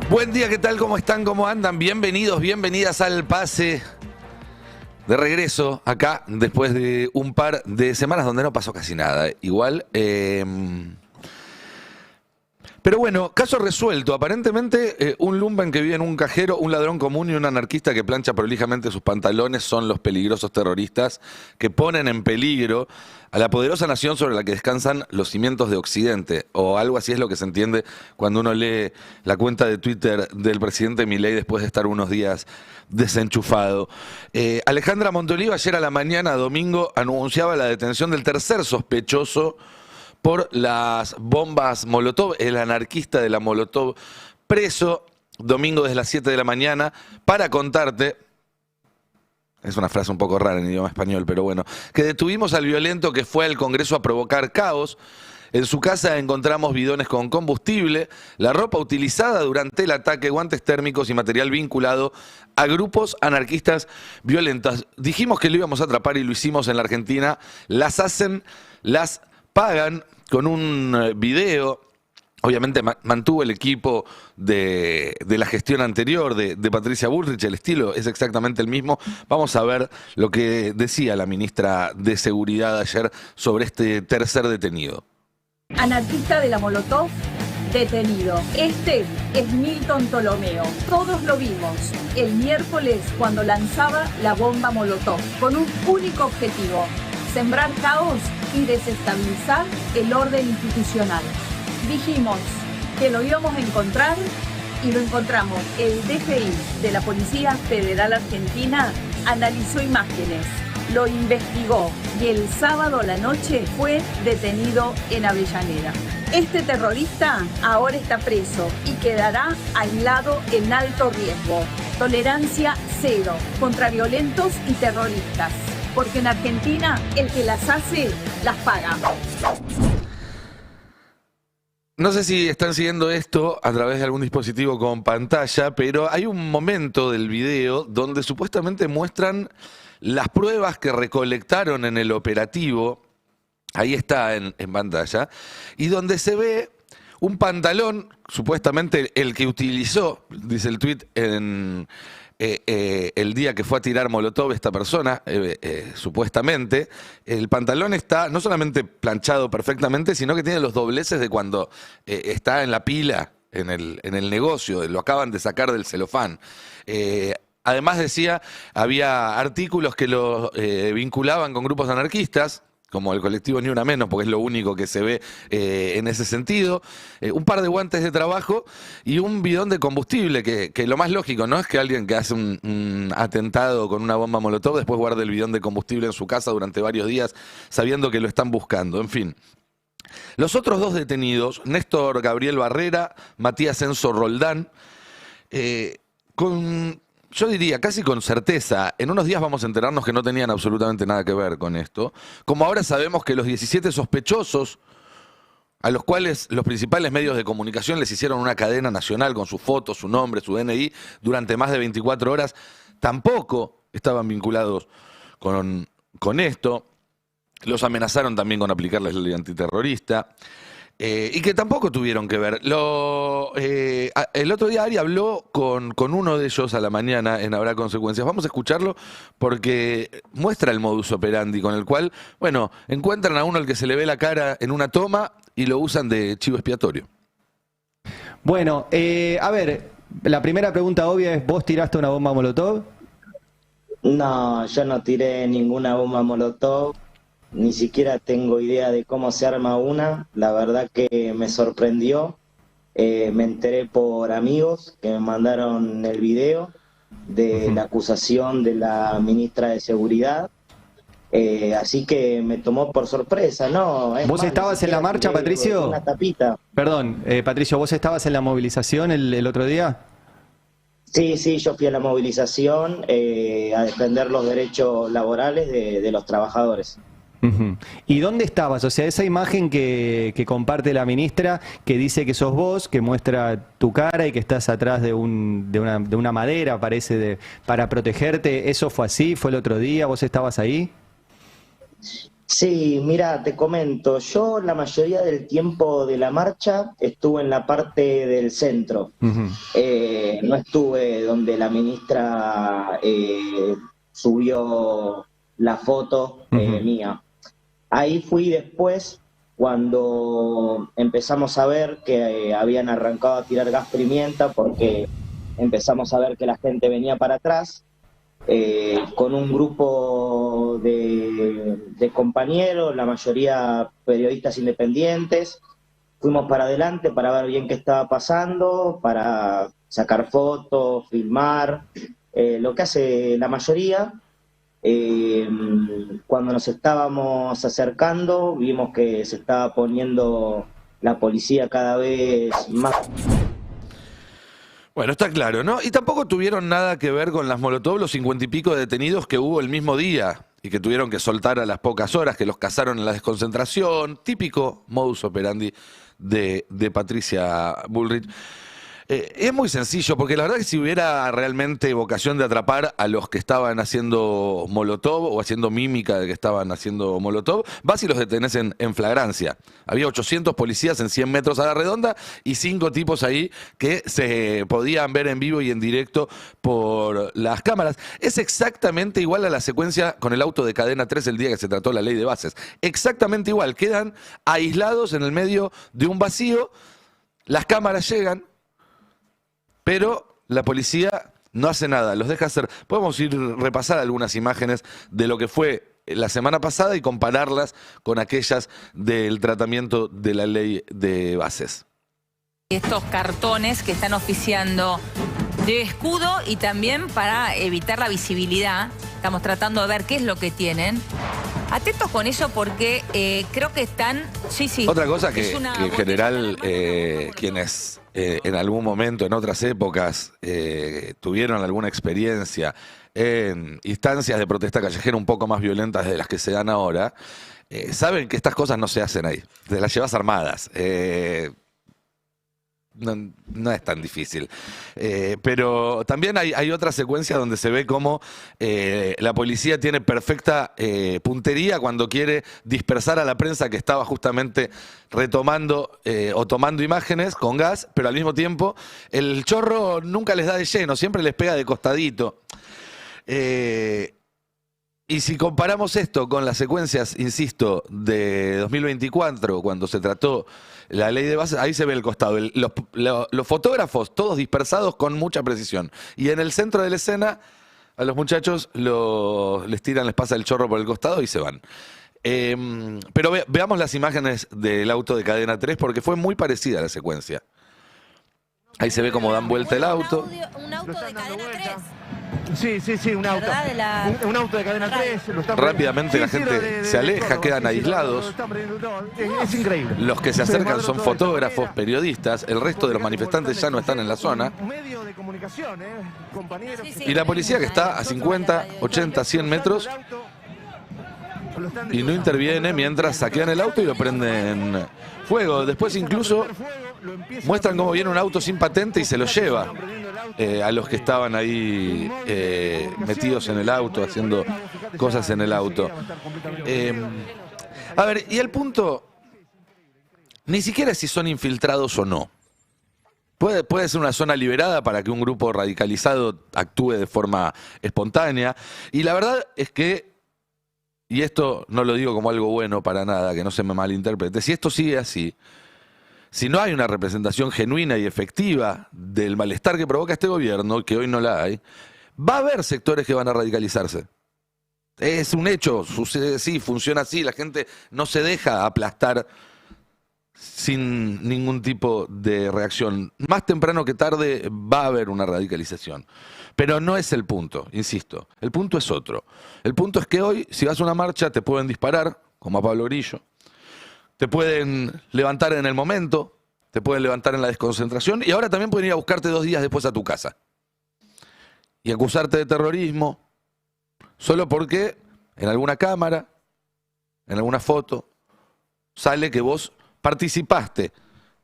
Buen día, ¿qué tal? ¿Cómo están? ¿Cómo andan? Bienvenidos, bienvenidas al Pase. De regreso acá, después de un par de semanas donde no pasó casi nada. Igual, pero bueno, caso resuelto. Aparentemente, un lumpen que vive en un cajero, un ladrón común y un anarquista que plancha prolijamente sus pantalones son los peligrosos terroristas que ponen en peligro a la poderosa nación sobre la que descansan los cimientos de Occidente. O algo así es lo que se entiende cuando uno lee la cuenta de Twitter del presidente Milei después de estar unos días desenchufado. Alejandra Montoliva ayer a la mañana, domingo, anunciaba la detención del tercer sospechoso por las bombas Molotov, el anarquista de la Molotov, preso domingo desde las 7 de la mañana, para contarte, es una frase un poco rara en idioma español, pero bueno, que detuvimos al violento que fue al Congreso a provocar caos. En su casa encontramos bidones con combustible, la ropa utilizada durante el ataque, guantes térmicos y material vinculado a grupos anarquistas violentos. Dijimos que lo íbamos a atrapar y lo hicimos en la Argentina. Las hacen, las pagan con un video. Obviamente mantuvo el equipo de la gestión anterior de Patricia Bullrich, el estilo es exactamente el mismo. Vamos a ver lo que decía la ministra de Seguridad ayer sobre este tercer detenido. Anarquista de la Molotov, detenido. Este es Milton Ptolomeo. Todos lo vimos el miércoles cuando lanzaba la bomba Molotov, con un único objetivo: sembrar caos y desestabilizar el orden institucional. Dijimos que lo íbamos a encontrar y lo encontramos. El DGI de la Policía Federal Argentina analizó imágenes, lo investigó y el sábado a la noche fue detenido en Avellaneda. Este terrorista ahora está preso y quedará aislado en alto riesgo. Tolerancia cero contra violentos y terroristas, porque en Argentina el que las hace, las paga. No sé si están siguiendo esto a través de algún dispositivo con pantalla, pero hay un momento del video donde supuestamente muestran las pruebas que recolectaron en el operativo. Ahí está en pantalla. Y donde se ve un pantalón, supuestamente el que utilizó, dice el tuit, en el día que fue a tirar Molotov esta persona, supuestamente. El pantalón está no solamente planchado perfectamente, sino que tiene los dobleces de cuando está en la pila, en el negocio, lo acaban de sacar del celofán. Además decía, había artículos que lo vinculaban con grupos anarquistas, como el colectivo Ni Una Menos, porque es lo único que se ve en ese sentido, un par de guantes de trabajo y un bidón de combustible, que lo más lógico, ¿no? Es que alguien que hace un atentado con una bomba Molotov después guarde el bidón de combustible en su casa durante varios días, sabiendo que lo están buscando, en fin. Los otros dos detenidos, Néstor Gabriel Barrera, Matías Enzo Roldán, yo diría, casi con certeza, en unos días vamos a enterarnos que no tenían absolutamente nada que ver con esto. Como ahora sabemos que los 17 sospechosos, a los cuales los principales medios de comunicación les hicieron una cadena nacional con su foto, su nombre, su DNI, durante más de 24 horas, tampoco estaban vinculados con esto. Los amenazaron también con aplicarles la ley antiterrorista. Y que tampoco tuvieron que ver. El otro día Ari habló con uno de ellos a la mañana en Habrá Consecuencias. Vamos a escucharlo porque muestra el modus operandi con el cual, bueno, encuentran a uno al que se le ve la cara en una toma y lo usan de chivo expiatorio. Bueno, a ver, la primera pregunta obvia es, ¿vos tiraste una bomba Molotov? No, yo no tiré ninguna bomba Molotov. Ni siquiera tengo idea de cómo se arma una. La verdad que me sorprendió. Me enteré por amigos que me mandaron el video de la acusación de la ministra de Seguridad. Así que me tomó por sorpresa, ¿no? ¿Vos estabas en la marcha, Patricio? Una tapita. Perdón, Patricio, ¿vos estabas en la movilización el otro día? Sí, yo fui a la movilización a defender los derechos laborales de los trabajadores. ¿Y dónde estabas? O sea, esa imagen que comparte la ministra, que dice que sos vos, que muestra tu cara y que estás atrás de una madera, parece, para protegerte, ¿eso fue así? ¿Fue el otro día? ¿Vos estabas ahí? Sí, mira, te comento, yo la mayoría del tiempo de la marcha estuve en la parte del centro. Ujú. No estuve donde la ministra subió la foto Ujú. mía. Ahí fui después cuando empezamos a ver que habían arrancado a tirar gas pimienta porque empezamos a ver que la gente venía para atrás con un grupo de compañeros, la mayoría periodistas independientes. Fuimos para adelante para ver bien qué estaba pasando, para sacar fotos, filmar, lo que hace la mayoría. Eh, Cuando nos estábamos acercando, vimos que se estaba poniendo la policía cada vez más. Bueno, está claro, ¿no? Y tampoco tuvieron nada que ver con las Molotov, los 50 y pico de detenidos que hubo el mismo día y que tuvieron que soltar a las pocas horas, que los cazaron en la desconcentración. Típico modus operandi de Patricia Bullrich. Es muy sencillo, porque la verdad que si hubiera realmente vocación de atrapar a los que estaban haciendo Molotov o haciendo mímica de que estaban haciendo Molotov, vas y los detenés en flagrancia. Había 800 policías en 100 metros a la redonda y 5 tipos ahí que se podían ver en vivo y en directo por las cámaras. Es exactamente igual a la secuencia con el auto de Cadena 3 el día que se trató la ley de bases. Exactamente igual. Quedan aislados en el medio de un vacío, las cámaras llegan, pero la policía no hace nada, los deja hacer. Podemos ir repasar algunas imágenes de lo que fue la semana pasada y compararlas con aquellas del tratamiento de la ley de bases. Estos cartones que están oficiando de escudo y también para evitar la visibilidad. Estamos tratando de ver qué es lo que tienen. Atentos con eso porque creo que están... Sí, sí. Otra cosa Es que una en general quienes en algún momento, en otras épocas, tuvieron alguna experiencia en instancias de protesta callejera un poco más violentas de las que se dan ahora, saben que estas cosas no se hacen ahí. Te las llevas armadas. No es tan difícil. Pero también hay otra secuencia donde se ve cómo la policía tiene perfecta puntería cuando quiere dispersar a la prensa que estaba justamente retomando o tomando imágenes con gas, pero al mismo tiempo el chorro nunca les da de lleno, siempre les pega de costadito. Y si comparamos esto con las secuencias, insisto, de 2024, cuando se trató la ley de bases, ahí se ve el costado. Los fotógrafos, todos dispersados con mucha precisión. Y en el centro de la escena, a los muchachos les pasa el chorro por el costado y se van. Pero veamos las imágenes del auto de Cadena 3, porque fue muy parecida a la secuencia. Ahí se ve cómo dan vuelta el auto. Un auto de Cadena 3. Sí, un auto. ¿Verdad? Un auto de Cadena 3. Lo están Rápidamente la sí, gente se aleja, Córdoba, quedan sí, aislados. lo están prendiendo todo. Es increíble. Los que se acercan son fotógrafos, periodistas, el resto de los manifestantes ya no están en la zona. Un medio de comunicación, compañeros. Sí, Y la policía que está a 50, 80, 100 metros y no interviene mientras saquean el auto y lo prenden fuego. Después incluso muestran cómo viene un auto sin patente y se lo lleva a los que estaban ahí metidos en el auto, haciendo cosas en el auto. A ver, y el punto, ni siquiera es si son infiltrados o no. Puede ser una zona liberada para que un grupo radicalizado actúe de forma espontánea. Y la verdad es que, y esto no lo digo como algo bueno para nada, que no se me malinterprete, si esto sigue así, si no hay una representación genuina y efectiva del malestar que provoca este gobierno, que hoy no la hay, va a haber sectores que van a radicalizarse. Es un hecho, sucede así, funciona así, la gente no se deja aplastar sin ningún tipo de reacción. Más temprano que tarde va a haber una radicalización. Pero no es el punto, insisto. El punto es otro. El punto es que hoy, si vas a una marcha, te pueden disparar, como a Pablo Grillo. Te pueden levantar en el momento, te pueden levantar en la desconcentración y ahora también pueden ir a buscarte 2 días después a tu casa. Y acusarte de terrorismo solo porque en alguna cámara, en alguna foto, sale que vos participaste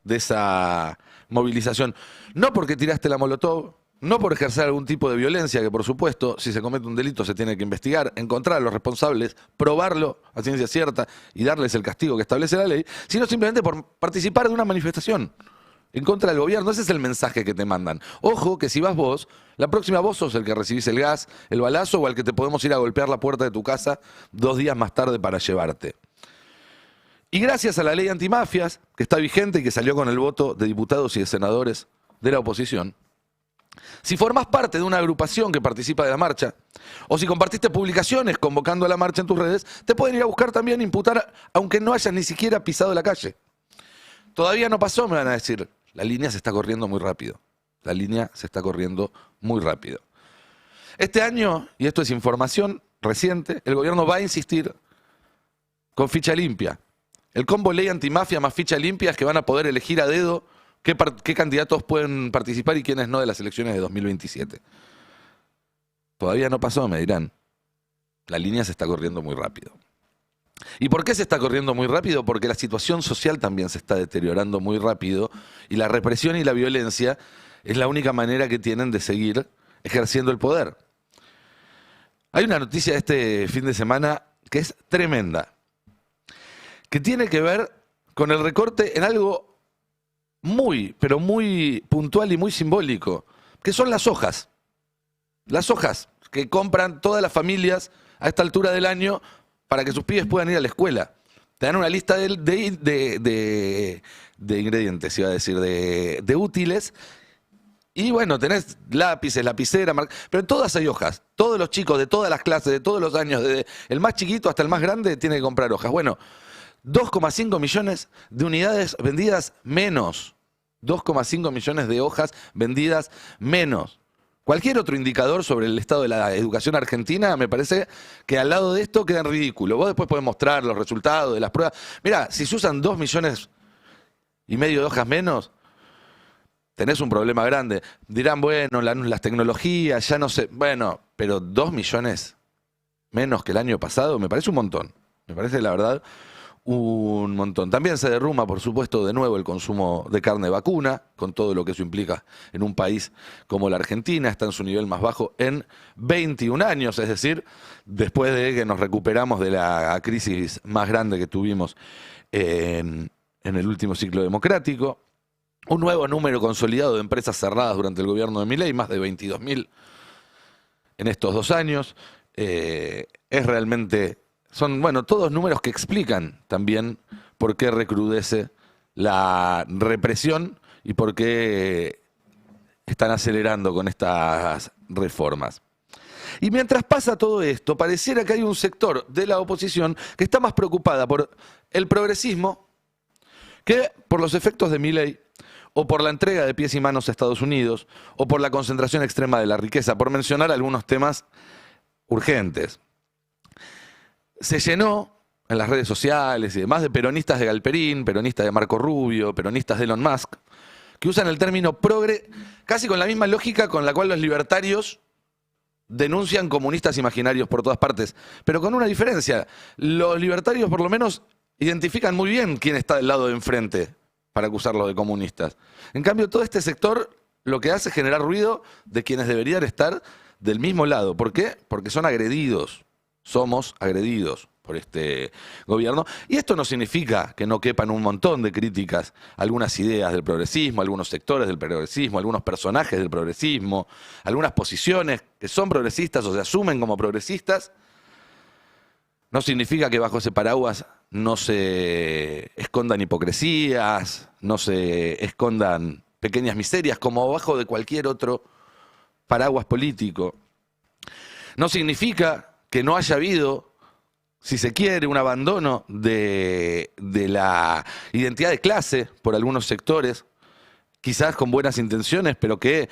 de esa movilización. No porque tiraste la molotov, no por ejercer algún tipo de violencia, que por supuesto, si se comete un delito se tiene que investigar, encontrar a los responsables, probarlo a ciencia cierta y darles el castigo que establece la ley, sino simplemente por participar de una manifestación en contra del gobierno. Ese es el mensaje que te mandan. Ojo que si vas vos, la próxima vos sos el que recibís el gas, el balazo o al que te podemos ir a golpear la puerta de tu casa 2 días más tarde para llevarte. Y gracias a la ley antimafias, que está vigente y que salió con el voto de diputados y de senadores de la oposición, si formás parte de una agrupación que participa de la marcha, o si compartiste publicaciones convocando a la marcha en tus redes, te pueden ir a buscar también, imputar, aunque no hayas ni siquiera pisado la calle. Todavía no pasó, me van a decir. La línea se está corriendo muy rápido. La línea se está corriendo muy rápido. Este año, y esto es información reciente, el gobierno va a insistir con ficha limpia. El combo ley antimafia más ficha limpia es que van a poder elegir a dedo qué candidatos pueden participar y quiénes no de las elecciones de 2027. Todavía no pasó, me dirán. La línea se está corriendo muy rápido. ¿Y por qué se está corriendo muy rápido? Porque la situación social también se está deteriorando muy rápido y la represión y la violencia es la única manera que tienen de seguir ejerciendo el poder. Hay una noticia de este fin de semana que es tremenda, que tiene que ver con el recorte en algo muy, pero muy puntual y muy simbólico, que son las hojas. Las hojas que compran todas las familias a esta altura del año para que sus pibes puedan ir a la escuela. Te dan una lista de ingredientes, iba a decir, de útiles. Y bueno, tenés lápices, lapicera, pero en todas hay hojas. Todos los chicos de todas las clases, de todos los años, desde el más chiquito hasta el más grande, tiene que comprar hojas. Bueno, 2,5 millones de unidades vendidas menos. 2,5 millones de hojas vendidas menos. Cualquier otro indicador sobre el estado de la educación argentina, me parece que al lado de esto queda en ridículo. Vos después podés mostrar los resultados de las pruebas. Mirá, si se usan 2,5 millones de hojas menos, tenés un problema grande. Dirán, bueno, las tecnologías, ya no sé. Bueno, pero 2 millones menos que el año pasado, me parece un montón. Me parece, la verdad, un montón. También se derrumba, por supuesto, de nuevo el consumo de carne vacuna, con todo lo que eso implica en un país como la Argentina. Está en su nivel más bajo en 21 años, es decir, después de que nos recuperamos de la crisis más grande que tuvimos en el último ciclo democrático. Un nuevo número consolidado de empresas cerradas durante el gobierno de Milei, más de 22.000 en estos 2 años. Es realmente... Son, bueno, todos números que explican también por qué recrudece la represión y por qué están acelerando con estas reformas. Y mientras pasa todo esto, pareciera que hay un sector de la oposición que está más preocupada por el progresismo que por los efectos de Milei, o por la entrega de pies y manos a Estados Unidos, o por la concentración extrema de la riqueza, por mencionar algunos temas urgentes. Se llenó en las redes sociales y demás de peronistas de Galperín, peronistas de Marco Rubio, peronistas de Elon Musk, que usan el término progre casi con la misma lógica con la cual los libertarios denuncian comunistas imaginarios por todas partes, pero con una diferencia. Los libertarios por lo menos identifican muy bien quién está del lado de enfrente para acusarlos de comunistas. En cambio, todo este sector lo que hace es generar ruido de quienes deberían estar del mismo lado. ¿Por qué? Porque son agredidos. Somos agredidos por este gobierno. Y esto no significa que no quepan un montón de críticas a algunas ideas del progresismo, algunos sectores del progresismo, algunos personajes del progresismo, algunas posiciones que son progresistas o se asumen como progresistas. No significa que bajo ese paraguas no se escondan hipocresías, no se escondan pequeñas miserias, como bajo de cualquier otro paraguas político. No significa que no haya habido, si se quiere, un abandono de la identidad de clase por algunos sectores, quizás con buenas intenciones, pero que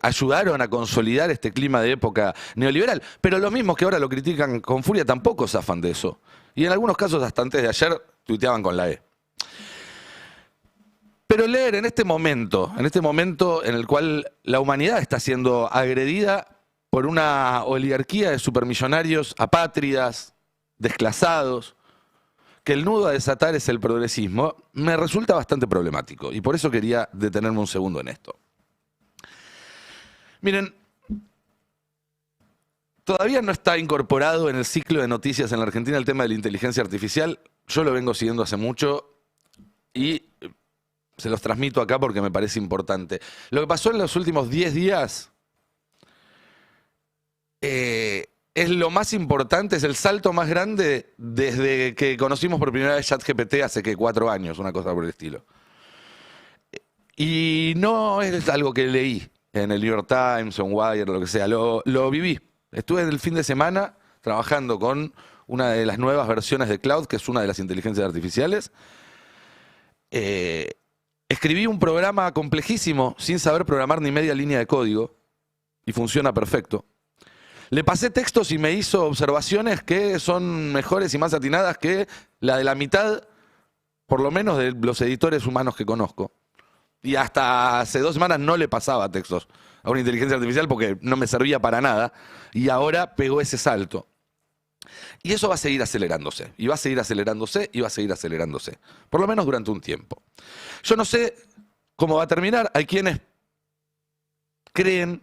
ayudaron a consolidar este clima de época neoliberal. Pero los mismos que ahora lo critican con furia tampoco zafan de eso. Y en algunos casos, hasta antes de ayer, tuiteaban con la E. Pero leer en este momento en el cual la humanidad está siendo agredida por una oligarquía de supermillonarios apátridas, desclasados, que el nudo a desatar es el progresismo, me resulta bastante problemático. Y por eso quería detenerme un segundo en esto. Miren, todavía no está incorporado en el ciclo de noticias en la Argentina el tema de la inteligencia artificial. Yo lo vengo siguiendo hace mucho y se los transmito acá porque me parece importante. Lo que pasó en los últimos 10 días es lo más importante, es el salto más grande desde que conocimos por primera vez ChatGPT hace 4 años, una cosa por el estilo. Y no es algo que leí en el New York Times o en Wire o lo que sea, lo viví. Estuve el fin de semana trabajando con una de las nuevas versiones de Cloud, que es una de las inteligencias artificiales. Escribí un programa complejísimo sin saber programar ni media línea de código y funciona perfecto. Le pasé textos y me hizo observaciones que son mejores y más atinadas que la de la mitad, por lo menos, de los editores humanos que conozco. Y hasta hace 2 semanas no le pasaba textos a una inteligencia artificial porque no me servía para nada. Y ahora pegó ese salto. Y eso va a seguir acelerándose. Y va a seguir acelerándose y va a seguir acelerándose. Por lo menos durante un tiempo. Yo no sé cómo va a terminar. Hay quienes creen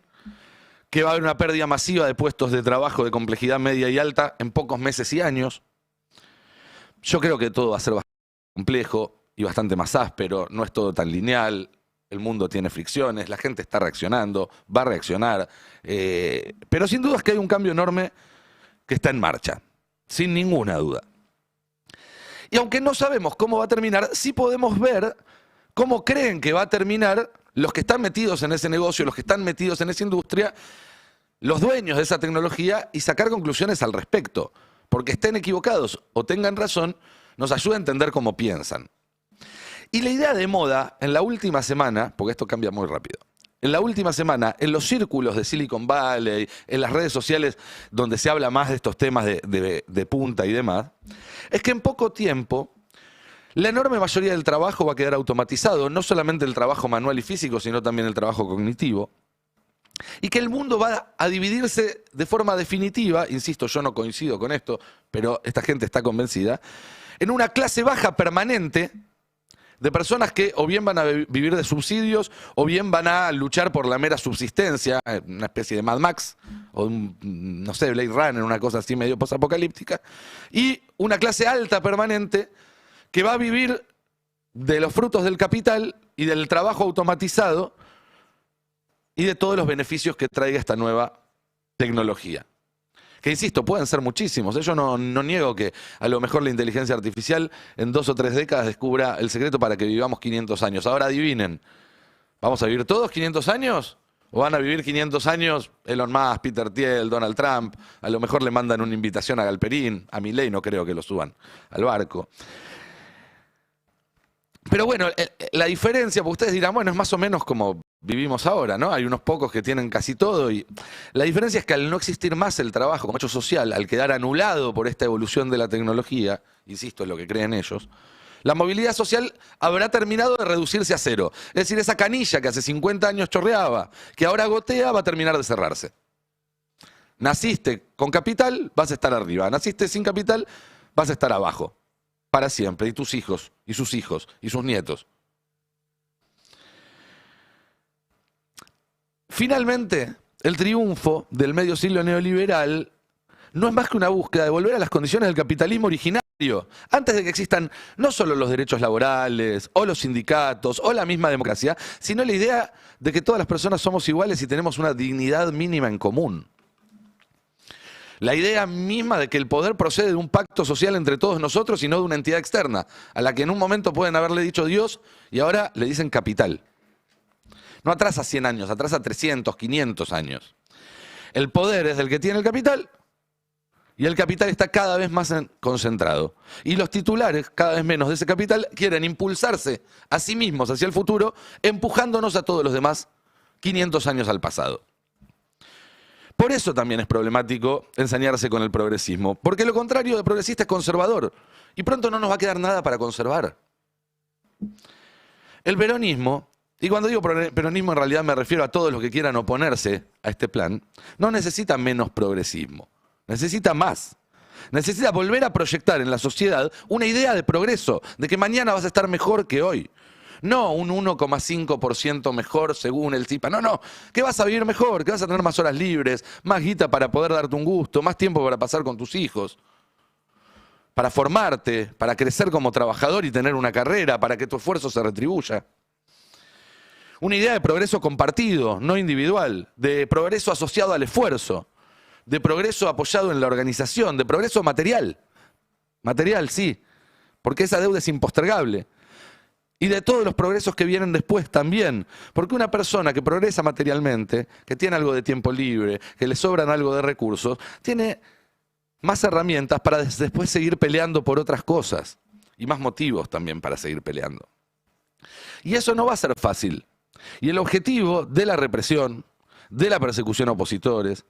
que va a haber una pérdida masiva de puestos de trabajo de complejidad media y alta en pocos meses y años. Yo creo que todo va a ser bastante complejo y bastante más áspero. No es todo tan lineal. El mundo tiene fricciones. La gente está reaccionando. Va a reaccionar. Pero sin duda es que hay un cambio enorme que está en marcha. Sin ninguna duda. Y aunque no sabemos cómo va a terminar, sí podemos ver cómo creen que va a terminar los que están metidos en ese negocio, los que están metidos en esa industria, los dueños de esa tecnología, y sacar conclusiones al respecto. Porque estén equivocados o tengan razón, nos ayuda a entender cómo piensan. Y la idea de moda en la última semana, porque esto cambia muy rápido, en la última semana, en los círculos de Silicon Valley, en las redes sociales donde se habla más de estos temas de punta y demás, es que en poco tiempo la enorme mayoría del trabajo va a quedar automatizado, no solamente el trabajo manual y físico, sino también el trabajo cognitivo, y que el mundo va a dividirse de forma definitiva, insisto, yo no coincido con esto, pero esta gente está convencida, en una clase baja permanente de personas que o bien van a vivir de subsidios o bien van a luchar por la mera subsistencia, una especie de Mad Max o no sé, Blade Runner, una cosa así medio posapocalíptica, y una clase alta permanente que va a vivir de los frutos del capital y del trabajo automatizado y de todos los beneficios que traiga esta nueva tecnología. Que insisto, pueden ser muchísimos. Yo no niego que a lo mejor la inteligencia artificial en 2 o 3 décadas descubra el secreto para que vivamos 500 años. Ahora adivinen, ¿vamos a vivir todos 500 años? ¿O van a vivir 500 años Elon Musk, Peter Thiel, Donald Trump? A lo mejor le mandan una invitación a Galperín, a Milei no creo que lo suban al barco. Pero bueno, la diferencia, porque ustedes dirán, bueno, es más o menos como vivimos ahora, ¿no? Hay unos pocos que tienen casi todo y la diferencia es que al no existir más el trabajo como hecho social, al quedar anulado por esta evolución de la tecnología, insisto, es lo que creen ellos, la movilidad social habrá terminado de reducirse a cero. Es decir, esa canilla que hace 50 años chorreaba, que ahora gotea, va a terminar de cerrarse. Naciste con capital, vas a estar arriba. Naciste sin capital, vas a estar abajo. Para siempre. Y tus hijos, y sus hijos, y sus nietos. Finalmente, el triunfo del medio siglo neoliberal no es más que una búsqueda de volver a las condiciones del capitalismo originario, antes de que existan no solo los derechos laborales, o los sindicatos, o la misma democracia, sino la idea de que todas las personas somos iguales y tenemos una dignidad mínima en común. La idea misma de que el poder procede de un pacto social entre todos nosotros y no de una entidad externa, a la que en un momento pueden haberle dicho Dios y ahora le dicen capital. No atrasa 100 años, atrasa 300, 500 años. El poder es del que tiene el capital y el capital está cada vez más concentrado. Y los titulares, cada vez menos de ese capital, quieren impulsarse a sí mismos hacia el futuro, empujándonos a todos los demás 500 años al pasado. Por eso también es problemático ensañarse con el progresismo, porque lo contrario de progresista es conservador, y pronto no nos va a quedar nada para conservar. El peronismo, y cuando digo peronismo en realidad me refiero a todos los que quieran oponerse a este plan, no necesita menos progresismo, necesita más. Necesita volver a proyectar en la sociedad una idea de progreso, de que mañana vas a estar mejor que hoy. No un 1,5% mejor según el CIPA. No. Que vas a vivir mejor, que vas a tener más horas libres, más guita para poder darte un gusto, más tiempo para pasar con tus hijos, para formarte, para crecer como trabajador y tener una carrera, para que tu esfuerzo se retribuya. Una idea de progreso compartido, no individual, de progreso asociado al esfuerzo, de progreso apoyado en la organización, de progreso material. Material, sí, porque esa deuda es impostergable. Y de todos los progresos que vienen después también. Porque una persona que progresa materialmente, que tiene algo de tiempo libre, que le sobran algo de recursos, tiene más herramientas para después seguir peleando por otras cosas. Y más motivos también para seguir peleando. Y eso no va a ser fácil. Y el objetivo de la represión, de la persecución a opositores,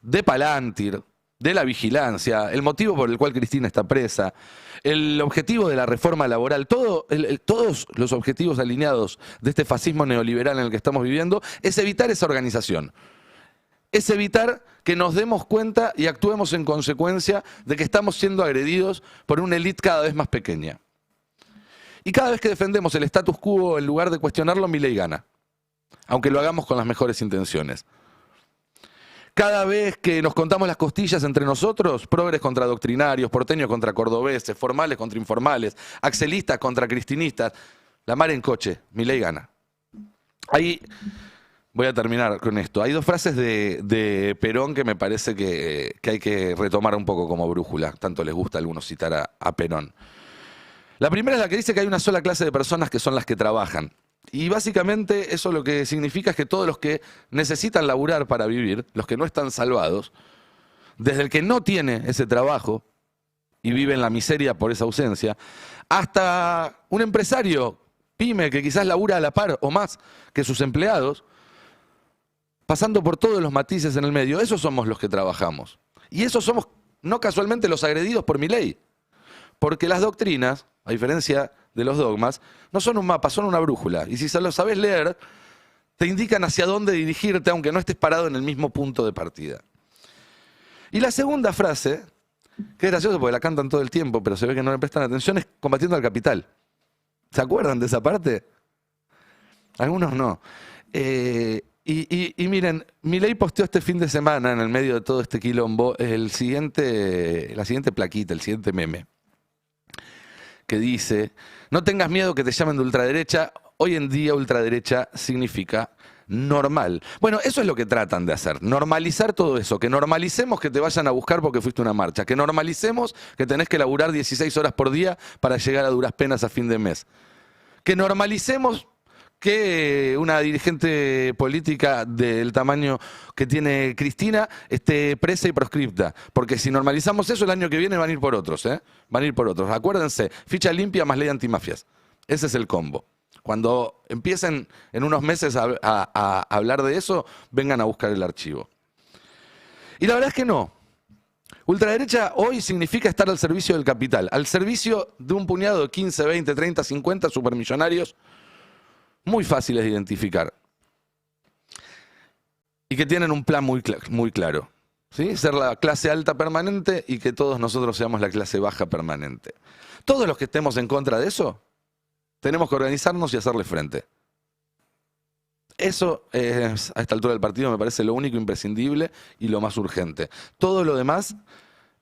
de Palantir, de la vigilancia, el motivo por el cual Cristina está presa, el objetivo de la reforma laboral, todos los objetivos alineados de este fascismo neoliberal en el que estamos viviendo, es evitar esa organización. Es evitar que nos demos cuenta y actuemos en consecuencia de que estamos siendo agredidos por una élite cada vez más pequeña. Y cada vez que defendemos el status quo en lugar de cuestionarlo, Milei gana. Aunque lo hagamos con las mejores intenciones. Cada vez que nos contamos las costillas entre nosotros, progres contra doctrinarios, porteños contra cordobeses, formales contra informales, axelistas contra cristinistas, la mar en coche, Milei gana. Ahí voy a terminar con esto. Hay dos frases de Perón que me parece que hay que retomar un poco como brújula. Tanto les gusta a algunos citar a Perón. La primera es la que dice que hay una sola clase de personas que son las que trabajan. Y básicamente eso lo que significa es que todos los que necesitan laburar para vivir, los que no están salvados, desde el que no tiene ese trabajo y vive en la miseria por esa ausencia, hasta un empresario pyme que quizás labura a la par o más que sus empleados, pasando por todos los matices en el medio, esos somos los que trabajamos. Y esos somos no casualmente los agredidos por Milei. Porque las doctrinas, a diferencia de los dogmas, no son un mapa, son una brújula. Y si se lo sabes leer, te indican hacia dónde dirigirte, aunque no estés parado en el mismo punto de partida. Y la segunda frase, que es gracioso porque la cantan todo el tiempo, pero se ve que no le prestan atención, es combatiendo al capital. ¿Se acuerdan de esa parte? Algunos no. Y miren, Milei posteó este fin de semana, en el medio de todo este quilombo, la siguiente plaquita, el siguiente meme, que dice: no tengas miedo que te llamen de ultraderecha, hoy en día ultraderecha significa normal. Bueno, eso es lo que tratan de hacer, normalizar todo eso, que normalicemos que te vayan a buscar porque fuiste a una marcha, que normalicemos que tenés que laburar 16 horas por día para llegar a duras penas a fin de mes, que normalicemos que una dirigente política del tamaño que tiene Cristina esté presa y proscripta. Porque si normalizamos eso, el año que viene van a ir por otros, ¿eh? Van a ir por otros. Acuérdense, ficha limpia más ley antimafias. Ese es el combo. Cuando empiecen en unos meses a hablar de eso, vengan a buscar el archivo. Y la verdad es que no. Ultraderecha hoy significa estar al servicio del capital, al servicio de un puñado de 15, 20, 30, 50 supermillonarios muy fáciles de identificar y que tienen un plan muy claro, ¿sí? Ser la clase alta permanente y que todos nosotros seamos la clase baja permanente. Todos los que estemos en contra de eso, tenemos que organizarnos y hacerle frente. Eso es, a esta altura del partido, me parece lo único imprescindible y lo más urgente. Todo lo demás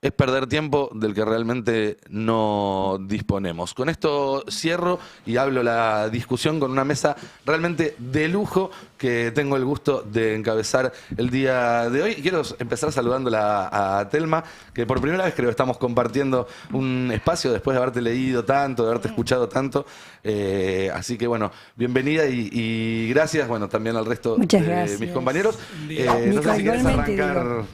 es perder tiempo del que realmente no disponemos. Con esto cierro y hablo la discusión con una mesa realmente de lujo que tengo el gusto de encabezar el día de hoy. Quiero empezar saludándola a Telma, que por primera vez creo que estamos compartiendo un espacio después de haberte leído tanto, de haberte escuchado tanto. Así que bueno, bienvenida y gracias, bueno, también al resto de mis compañeros. No sé si querés arrancar.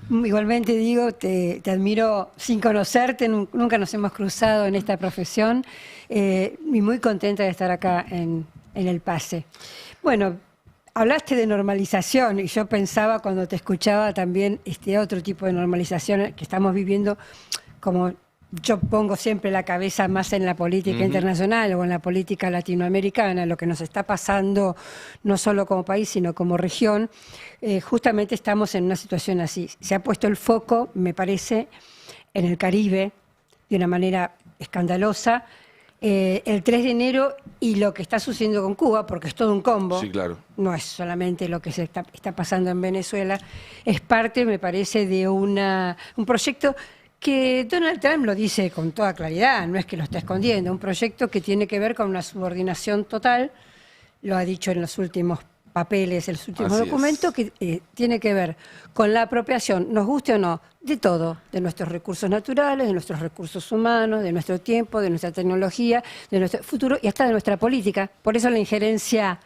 Igualmente digo, te admiro sin conocerte, nunca nos hemos cruzado en esta profesión y muy contenta de estar acá en El Pase. Bueno, hablaste de normalización y yo pensaba cuando te escuchaba también otro tipo de normalización que estamos viviendo, como yo pongo siempre la cabeza más en la política internacional o en la política latinoamericana, lo que nos está pasando no solo como país sino como región. Justamente estamos en una situación así. Se ha puesto el foco, me parece, en el Caribe de una manera escandalosa, el 3 de enero y lo que está sucediendo con Cuba, porque es todo un combo. Sí, claro. No es solamente lo que se está pasando en Venezuela, es parte, me parece, de un proyecto que Donald Trump lo dice con toda claridad, no es que lo está escondiendo, un proyecto que tiene que ver con una subordinación total, lo ha dicho en los últimos papeles, en los últimos Así documentos, que tiene que ver con la apropiación, nos guste o no, de todo, de nuestros recursos naturales, de nuestros recursos humanos, de nuestro tiempo, de nuestra tecnología, de nuestro futuro y hasta de nuestra política. Por eso la injerencia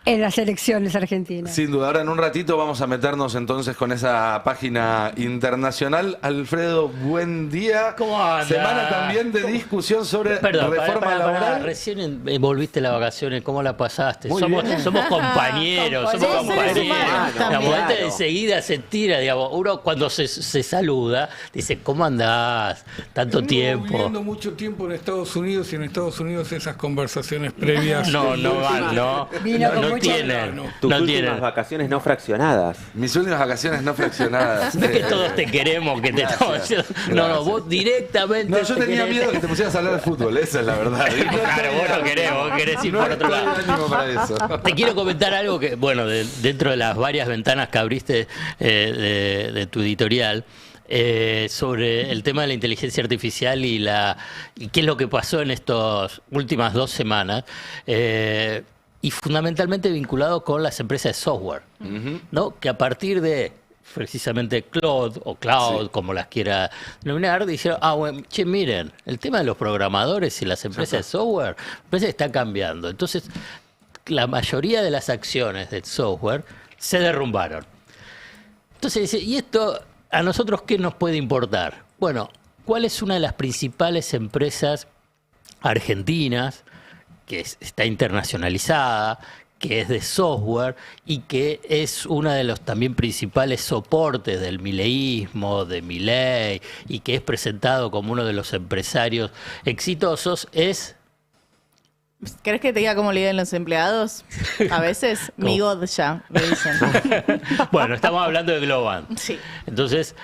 en las elecciones argentinas. Sin duda, ahora en un ratito vamos a meternos entonces con esa página internacional. Alfredo, buen día. ¿Cómo anda? Semana también de discusión sobre Perdón, reforma laboral. Recién volviste las vacaciones, ¿cómo la pasaste? Muy Somos bien. compañeros, somos compañeros. La muerte enseguida se tira, digamos. Uno cuando se saluda, dice, ¿cómo andás? Tanto tiempo. Viviendo mucho tiempo en Estados Unidos y en Estados Unidos esas conversaciones previas. No tienen. Tus No últimas tienen. vacaciones no fraccionadas. Mis últimas vacaciones no fraccionadas. No es que todos te queremos, que te estamos diciendo. No, vos directamente. No, yo te tenía querés. miedo que te pusieras a hablar de fútbol, esa es la verdad. Claro, vos no querés, vos querés ir por otro estoy lado. ánimo para eso. Te quiero comentar algo que, bueno, dentro de las varias ventanas que abriste de tu editorial, sobre el tema de la inteligencia artificial y qué es lo que pasó en estas últimas 2 semanas, y fundamentalmente vinculado con las empresas de software, ¿no? Que a partir de precisamente Cloud o Cloud, como las quiera denominar, dijeron, bueno, che, miren, el tema de los programadores y las empresas de software, parece que está cambiando. Entonces, la mayoría de las acciones del software se derrumbaron. Entonces dice, ¿y esto a nosotros qué nos puede importar? Bueno, ¿cuál es una de las principales empresas argentinas que está internacionalizada, que es de software y que es uno de los también principales soportes del mileísmo, de Milei, y que es presentado como uno de los empresarios exitosos, es... ¿Querés que te diga cómo le digan los empleados? A veces, mi God ya, le dicen. Bueno, estamos hablando de Globant. Sí. Entonces...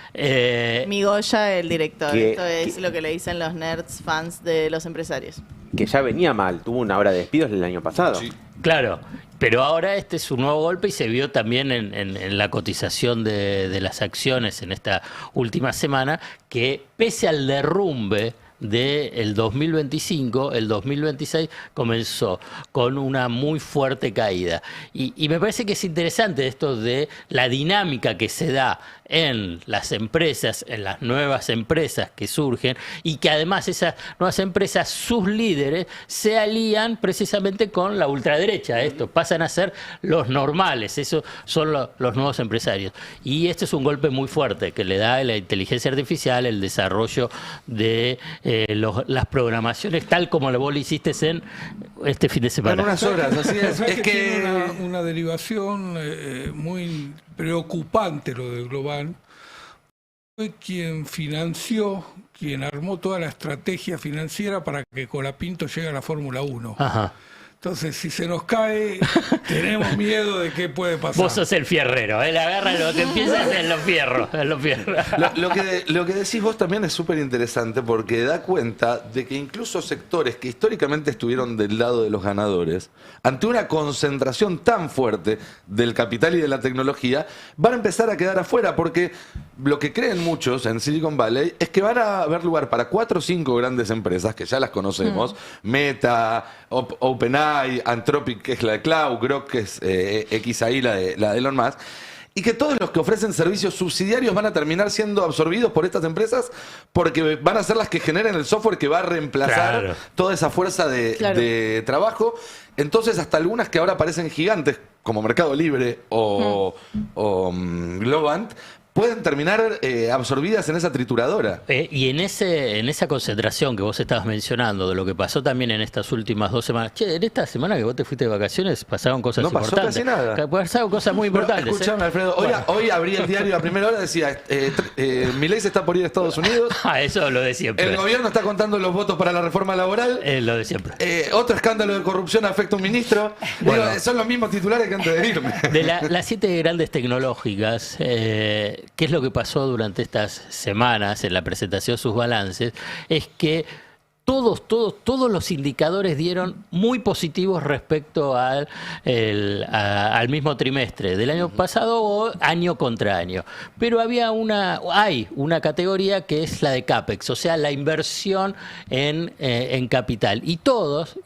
Mi Goya, el director. Que- Esto es lo que le dicen los nerds fans de los empresarios. Que ya venía mal, tuvo una hora de despidos el año pasado. Sí. Claro, pero ahora este es un nuevo golpe y se vio también en la cotización de las acciones en esta última semana, que pese al derrumbe del 2025, el 2026 comenzó con una muy fuerte caída. Y me parece que es interesante esto de la dinámica que se da en las empresas, en las nuevas empresas que surgen, y que además esas nuevas empresas, sus líderes, se alían precisamente con la ultraderecha. Esto pasan a ser los normales, esos son los nuevos empresarios. Y este es un golpe muy fuerte que le da la inteligencia artificial, el desarrollo de las programaciones, tal como vos lo hiciste en este fin de semana. En unas horas, así es. ¿Sabes Es que que... tiene una derivación muy preocupante lo de Globant? Fue quien financió, quien armó toda la estrategia financiera para que Colapinto llegue a la Fórmula 1. Ajá. Entonces, si se nos cae, tenemos miedo de qué puede pasar. Vos sos el fierrero, la agarra lo que empieza en los fierros, en los fierros. Lo que decís vos también es súper interesante porque da cuenta de que incluso sectores que históricamente estuvieron del lado de los ganadores, ante una concentración tan fuerte del capital y de la tecnología, van a empezar a quedar afuera, porque lo que creen muchos en Silicon Valley es que van a haber lugar para 4 o 5 grandes empresas que ya las conocemos, Meta, OpenAI, Anthropic, que es la de Cloud, Grok, que es XAI, la de Elon Musk, y que todos los que ofrecen servicios subsidiarios van a terminar siendo absorbidos por estas empresas porque van a ser las que generen el software que va a reemplazar toda esa fuerza de trabajo. Entonces, hasta algunas que ahora parecen gigantes, como Mercado Libre o Globant, pueden terminar absorbidas en esa trituradora. Y en esa concentración que vos estabas mencionando, de lo que pasó también en estas últimas 2 semanas, en esta semana que vos te fuiste de vacaciones pasaron cosas No pasó importantes. casi nada. Pasaron cosas muy importantes. Escuchame, Alfredo, hoy abrí el diario a primera hora, decía, Milei se está por ir a Estados Unidos. Eso lo de siempre. El gobierno está contando los votos para la reforma laboral. Lo de siempre. Otro escándalo de corrupción afecta a un ministro. Bueno. Digo, son los mismos titulares que antes de irme. De las 7 grandes tecnológicas, ¿qué es lo que pasó durante estas semanas en la presentación de sus balances? Es que todos los indicadores dieron muy positivos respecto al mismo trimestre del año pasado o año contra año. Pero hay una categoría que es la de CAPEX, o sea, la inversión en capital. Y todos,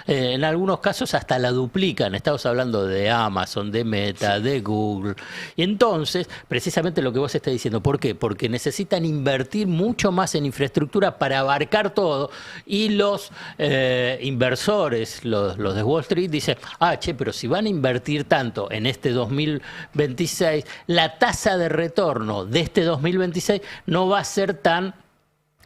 en algunos casos hasta la duplican. Estamos hablando de Amazon, de Meta, de Google. Y entonces, precisamente lo que vos estás diciendo, ¿por qué? Porque necesitan invertir mucho más en infraestructura para abarcar todo. Y los inversores, los de Wall Street, dicen, pero si van a invertir tanto en este 2026, la tasa de retorno de este 2026 no va a ser tan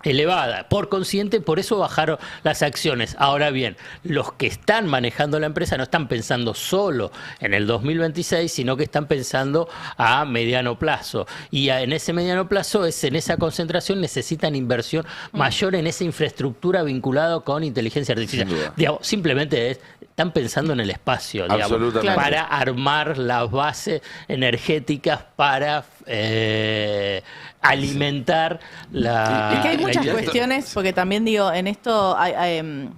elevada. Por consiguiente, por eso bajaron las acciones. Ahora bien, los que están manejando la empresa no están pensando solo en el 2026, sino que están pensando a mediano plazo. Y en ese mediano plazo, en esa concentración, necesitan inversión mayor en esa infraestructura vinculada con inteligencia artificial. Digamos, simplemente están pensando en el espacio, digamos, para armar las bases energéticas para alimentar la... Es que hay muchas cuestiones, porque también digo, en esto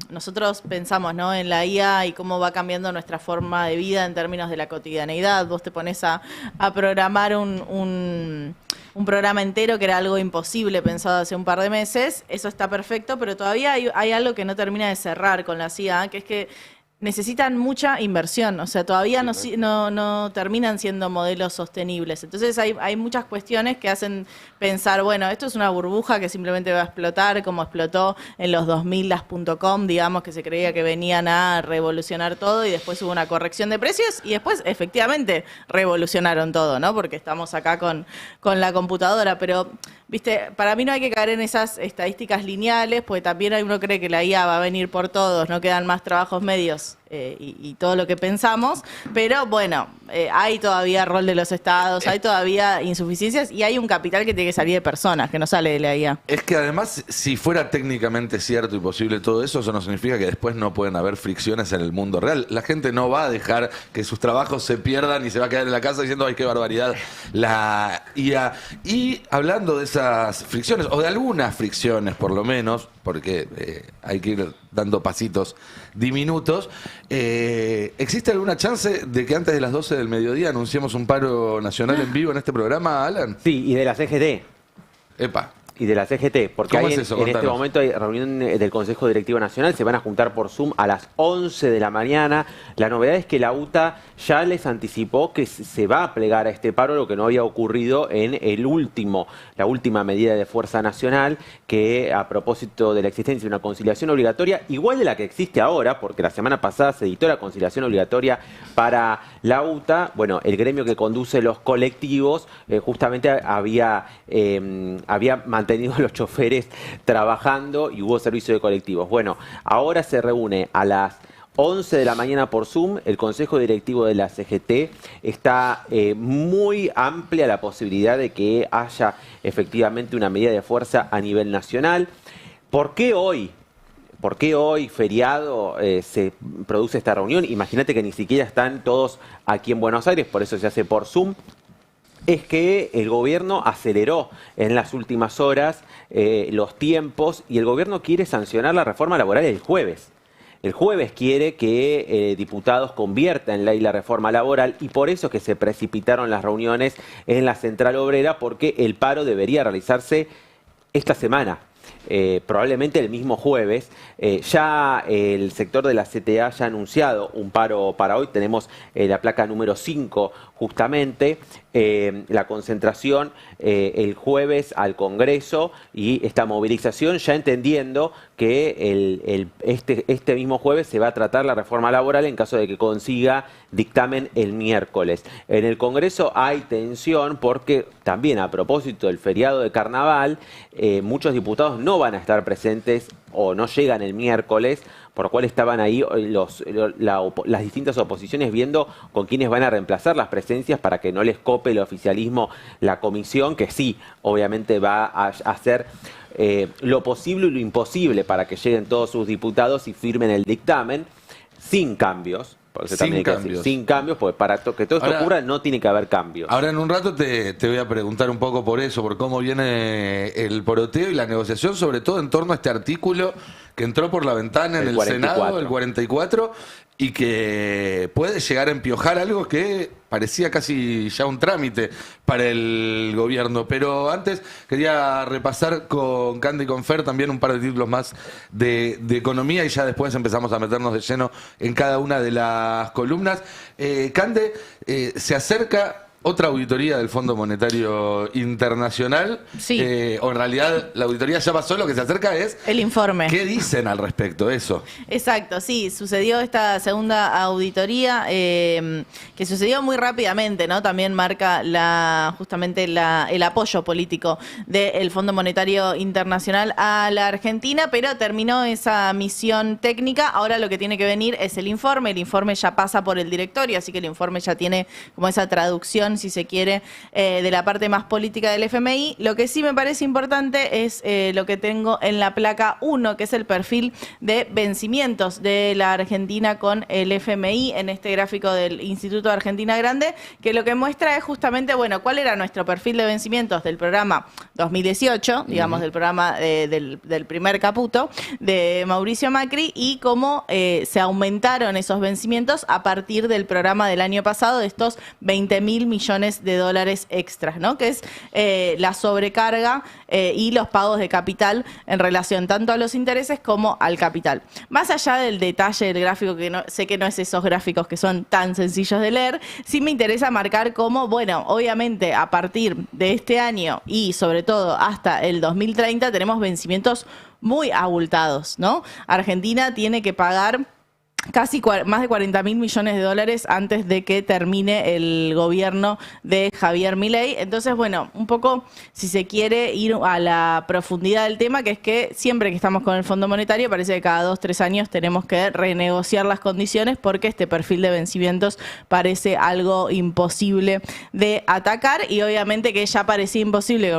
nosotros pensamos, ¿no?, en la IA y cómo va cambiando nuestra forma de vida en términos de la cotidianeidad. Vos te pones a programar un programa entero que era algo imposible pensado hace un par de meses. Eso está perfecto, pero todavía hay algo que no termina de cerrar con la IA, que es que necesitan mucha inversión, o sea, todavía no terminan siendo modelos sostenibles. Entonces hay muchas cuestiones que hacen pensar, bueno, esto es una burbuja que simplemente va a explotar, como explotó en los 2000 las .com, digamos, que se creía que venían a revolucionar todo y después hubo una corrección de precios y después efectivamente revolucionaron todo, ¿no? Porque estamos acá con la computadora, pero... Viste, para mí no hay que caer en esas estadísticas lineales, porque también uno cree que la IA va a venir por todos, no quedan más trabajos medios y todo lo que pensamos, pero bueno, hay todavía rol de los estados, hay todavía insuficiencias y hay un capital que tiene que salir de personas, que no sale de la IA. Es que además, si fuera técnicamente cierto y posible todo eso, eso no significa que después no pueden haber fricciones en el mundo real. La gente no va a dejar que sus trabajos se pierdan y se va a quedar en la casa diciendo, ay, qué barbaridad, la IA. Y hablando de esas fricciones, o de algunas fricciones por lo menos, porque hay que ir dando pasitos diminutos, ¿existe alguna chance de que antes de las 12 del mediodía anunciemos un paro nacional en vivo en este programa, Alan? Sí, y de la CGT. Epa. Y de la CGT, porque ¿Cómo hay es eso? en este momento hay reunión del Consejo Directivo Nacional, se van a juntar por Zoom a las 11 de la mañana. La novedad es que la UTA ya les anticipó que se va a plegar a este paro, lo que no había ocurrido en la última medida de fuerza nacional, que a propósito de la existencia de una conciliación obligatoria, igual de la que existe ahora, porque la semana pasada se dictó la conciliación obligatoria para la UTA. Bueno, el gremio que conduce los colectivos justamente había mantenido los choferes trabajando y hubo servicio de colectivos. Bueno, ahora se reúne a las 11 de la mañana por Zoom, el Consejo Directivo de la CGT. Está muy amplia la posibilidad de que haya efectivamente una medida de fuerza a nivel nacional. ¿Por qué hoy? ¿Por qué hoy, feriado, se produce esta reunión? Imagínate que ni siquiera están todos aquí en Buenos Aires, por eso se hace por Zoom. Es que el gobierno aceleró en las últimas horas los tiempos y el gobierno quiere sancionar la reforma laboral el jueves. El jueves quiere que diputados conviertan en ley la reforma laboral y por eso es que se precipitaron las reuniones en la Central Obrera, porque el paro debería realizarse esta semana. Probablemente el mismo jueves. Ya el sector de la CTA ya ha anunciado un paro para hoy. Tenemos la placa número 5 justamente, la concentración el jueves al Congreso y esta movilización, ya entendiendo que este mismo jueves se va a tratar la reforma laboral en caso de que consiga dictamen el miércoles. En el Congreso hay tensión porque también, a propósito del feriado de Carnaval, muchos diputados no van a estar presentes o no llegan el miércoles, por lo cual estaban ahí las distintas oposiciones viendo con quiénes van a reemplazar las presencias para que no les cope el oficialismo la comisión, que sí, obviamente va a hacer lo posible y lo imposible para que lleguen todos sus diputados y firmen el dictamen sin cambios. Sin cambios, porque para que todo esto ocurra no tiene que haber cambios. Ahora en un rato te voy a preguntar un poco por eso, por cómo viene el poroteo y la negociación, sobre todo en torno a este artículo que entró por la ventana en el 44. Senado, el 44, y que puede llegar a empiojar algo que parecía casi ya un trámite para el gobierno. Pero antes quería repasar con Cande y con Fer también un par de títulos más de economía y ya después empezamos a meternos de lleno en cada una de las columnas. Cande, se acerca otra auditoría del Fondo Monetario Internacional. Sí. O en realidad la auditoría ya pasó, lo que se acerca es El informe. ¿qué dicen al respecto? Eso. Exacto, sí, sucedió esta segunda auditoría que sucedió muy rápidamente, ¿no? También marca justamente el apoyo político del Fondo Monetario Internacional a la Argentina, pero terminó esa misión técnica. Ahora lo que tiene que venir es el informe ya pasa por el directorio, así que el informe ya tiene como esa traducción, si se quiere, de la parte más política del FMI. Lo que sí me parece importante es lo que tengo en la placa 1, que es el perfil de vencimientos de la Argentina con el FMI en este gráfico del Instituto de Argentina Grande, que lo que muestra es justamente, bueno, cuál era nuestro perfil de vencimientos del programa 2018, digamos, del programa del primer Caputo de Mauricio Macri, y cómo se aumentaron esos vencimientos a partir del programa del año pasado, de estos 20.000 millones de dólares extras, ¿no? Que es la sobrecarga y los pagos de capital en relación tanto a los intereses como al capital. Más allá del detalle del gráfico, que sé que no es esos gráficos que son tan sencillos de leer, sí me interesa marcar cómo, bueno, obviamente a partir de este año y sobre todo hasta el 2030 tenemos vencimientos muy abultados, ¿no? Argentina tiene que pagar casi más de 40.000 millones de dólares antes de que termine el gobierno de Javier Milei. Entonces, bueno, un poco, si se quiere ir a la profundidad del tema, que es que siempre que estamos con el Fondo Monetario, parece que cada 2-3 años tenemos que renegociar las condiciones porque este perfil de vencimientos parece algo imposible de atacar, y obviamente que ya parecía imposible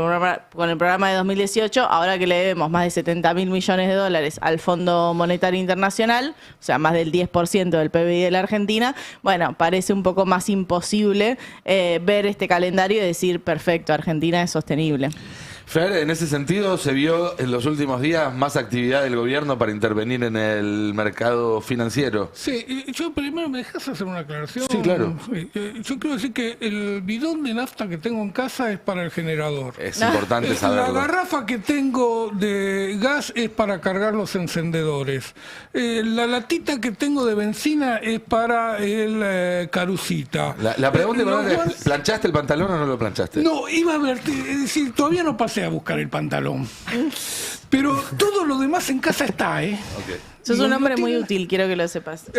con el programa de 2018, ahora que le debemos más de 70.000 millones de dólares al Fondo Monetario Internacional, o sea, más del 10% del PBI de la Argentina, bueno, parece un poco más imposible ver este calendario y decir, perfecto, Argentina es sostenible. Fer, en ese sentido, ¿se vio en los últimos días más actividad del gobierno para intervenir en el mercado financiero? Sí, yo primero me dejas hacer una aclaración. Sí, claro. Yo quiero decir que el bidón de nafta que tengo en casa es para el generador. Es importante saberlo. La garrafa que tengo de gas es para cargar los encendedores. La latita que tengo de benzina es para el carucita. La pregunta es, ¿planchaste el pantalón o no lo planchaste? No, iba a ver, es decir, todavía no pasé a buscar el pantalón. Pero todo lo demás en casa está, ¿eh? Okay. Sos un hombre muy útil, quiero que lo sepas. Sos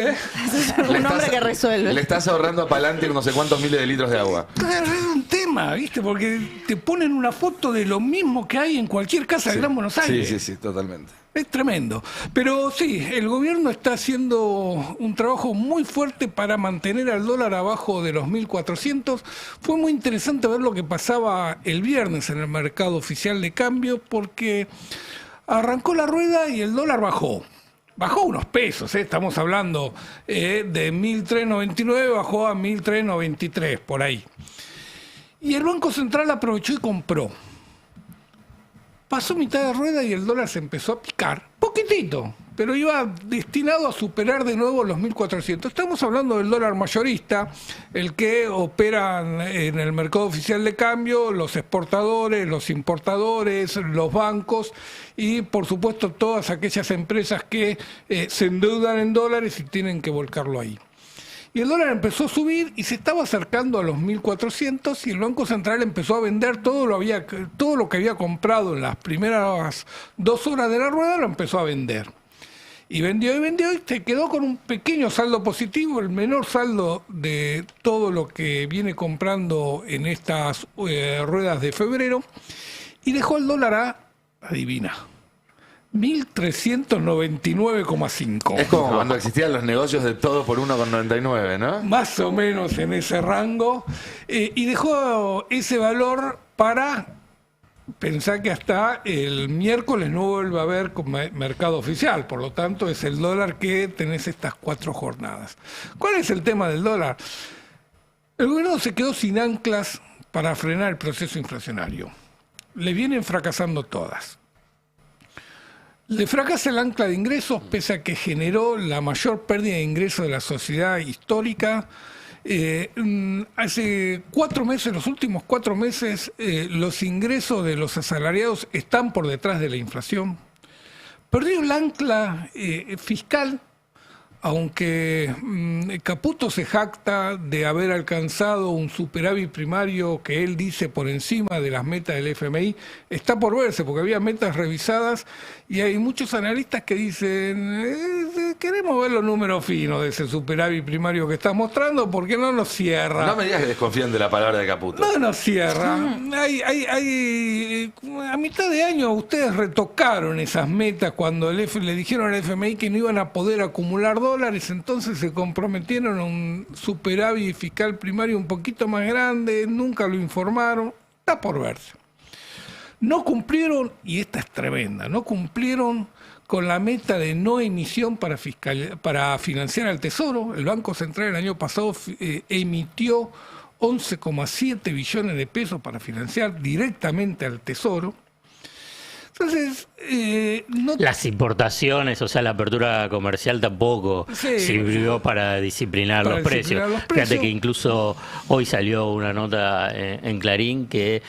un hombre que resuelve. Le estás ahorrando para adelante no sé cuántos miles de litros de agua. Es un tema, ¿viste? Porque te ponen una foto de lo mismo que hay en cualquier casa del Gran Buenos Aires. Sí, totalmente. Es tremendo. Pero sí, el gobierno está haciendo un trabajo muy fuerte para mantener al dólar abajo de los 1.400. Fue muy interesante ver lo que pasaba el viernes en el mercado oficial de cambio, porque arrancó la rueda y el dólar bajó. Bajó unos pesos, estamos hablando de 1.399, bajó a 1.393, por ahí. Y el Banco Central aprovechó y compró. Pasó mitad de rueda y el dólar se empezó a picar, poquitito, pero iba destinado a superar de nuevo los 1.400. Estamos hablando del dólar mayorista, el que opera en el mercado oficial de cambio, los exportadores, los importadores, los bancos y, por supuesto, todas aquellas empresas que se endeudan en dólares y tienen que volcarlo ahí. Y el dólar empezó a subir y se estaba acercando a los 1.400 y el Banco Central empezó a vender todo lo que había comprado en las primeras 2 horas de la rueda, lo empezó a vender. Y vendió y se quedó con un pequeño saldo positivo, el menor saldo de todo lo que viene comprando en estas ruedas de febrero, y dejó el dólar adivina, 1.399,5. Es como cuando existían los negocios de todo por 1,99, ¿no? Más o menos en ese rango. Y dejó ese valor para pensar que hasta el miércoles no vuelve a haber mercado oficial. Por lo tanto, es el dólar que tenés estas 4 jornadas. ¿Cuál es el tema del dólar? El gobierno se quedó sin anclas para frenar el proceso inflacionario. Le vienen fracasando todas. Le fracasa el ancla de ingresos, pese a que generó la mayor pérdida de ingresos de la sociedad histórica. Hace 4 meses, los últimos 4 meses, los ingresos de los asalariados están por detrás de la inflación. Perdió el ancla fiscal, aunque Caputo se jacta de haber alcanzado un superávit primario que él dice por encima de las metas del FMI. Está por verse, porque había metas revisadas y hay muchos analistas que dicen queremos ver los números finos de ese superávit primario que está mostrando, porque no nos cierra. No me digas que desconfían de la palabra de Caputo. No nos cierra. A mitad de año ustedes retocaron esas metas cuando le dijeron al FMI que no iban a poder acumular dólares, entonces se comprometieron a un superávit fiscal primario un poquito más grande, nunca lo informaron, está por verse. No cumplieron, y esta es tremenda, no cumplieron con la meta de no emisión para financiar al Tesoro. El Banco Central el año pasado emitió 11,7 billones de pesos para financiar directamente al Tesoro. Entonces, las importaciones, o sea, la apertura comercial tampoco sirvió para disciplinar los precios. Fíjate que incluso hoy salió una nota en Clarín que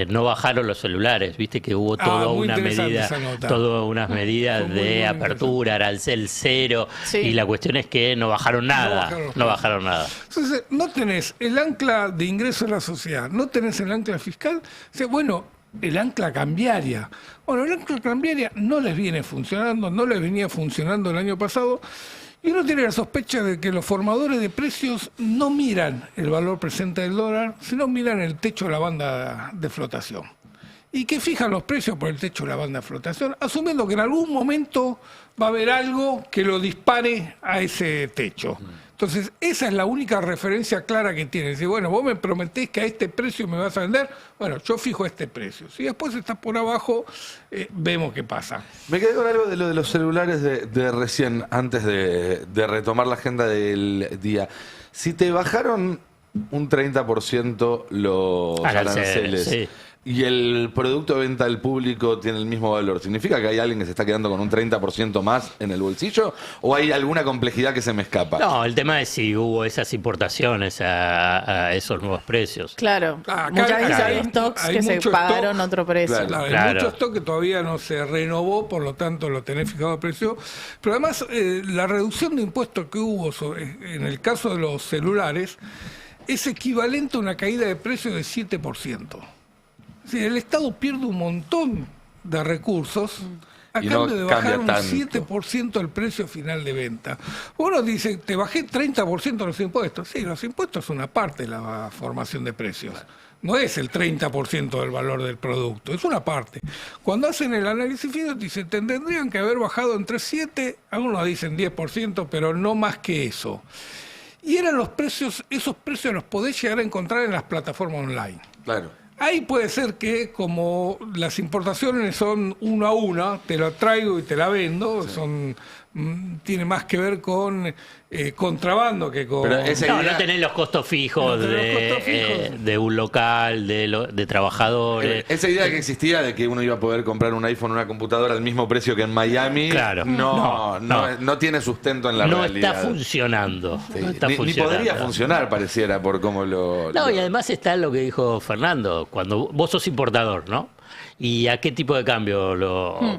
no bajaron los celulares, viste que hubo todas unas medidas de apertura, arancel cero, y la cuestión es que no bajaron nada, no bajaron nada. Entonces, no tenés el ancla de ingreso de la sociedad, no tenés el ancla fiscal, el ancla cambiaria. Bueno, el ancla cambiaria no les viene funcionando, no les venía funcionando el año pasado, y uno tiene la sospecha de que los formadores de precios no miran el valor presente del dólar, sino miran el techo de la banda de flotación. Y que fijan los precios por el techo de la banda de flotación, asumiendo que en algún momento va a haber algo que lo dispare a ese techo. Entonces, esa es la única referencia clara que tienen. Si, bueno, vos me prometés que a este precio me vas a vender, bueno, yo fijo este precio. Si después estás por abajo, vemos qué pasa. Me quedé con algo de lo de los celulares de recién, antes de retomar la agenda del día. Si te bajaron un 30% los aranceles, y el producto de venta al público tiene el mismo valor, ¿significa que hay alguien que se está quedando con un 30% más en el bolsillo? ¿O hay alguna complejidad que se me escapa? No, el tema es si hubo esas importaciones a esos nuevos precios. Claro, muchas veces hay stocks que se pagaron otro precio. Hay mucho stock que todavía no se renovó, por lo tanto lo tenés fijado a precio. Pero además, la reducción de impuestos que hubo en el caso de los celulares es equivalente a una caída de precio de 7%. Sí, el Estado pierde un montón de recursos a cambio de bajar un 7% el precio final de venta. Uno dice, te bajé 30% los impuestos. Sí, los impuestos son una parte de la formación de precios. No es el 30% del valor del producto, es una parte. Cuando hacen el análisis fino, dicen, tendrían que haber bajado entre 7, algunos dicen 10%, pero no más que eso. Y eran los precios, esos precios los podés llegar a encontrar en las plataformas online. Claro. Ahí puede ser que, como las importaciones son uno a una, te la traigo y te la vendo, tiene más que ver con contrabando que con... No tenés los costos fijos, de un local, de trabajadores. Esa idea que existía de que uno iba a poder comprar un iPhone o una computadora al mismo precio que en Miami, no tiene sustento en la realidad. No está funcionando. Ni podría funcionar, pareciera, por cómo lo... y además está lo que dijo Fernando, cuando vos sos importador, ¿no? ¿Y a qué tipo de cambio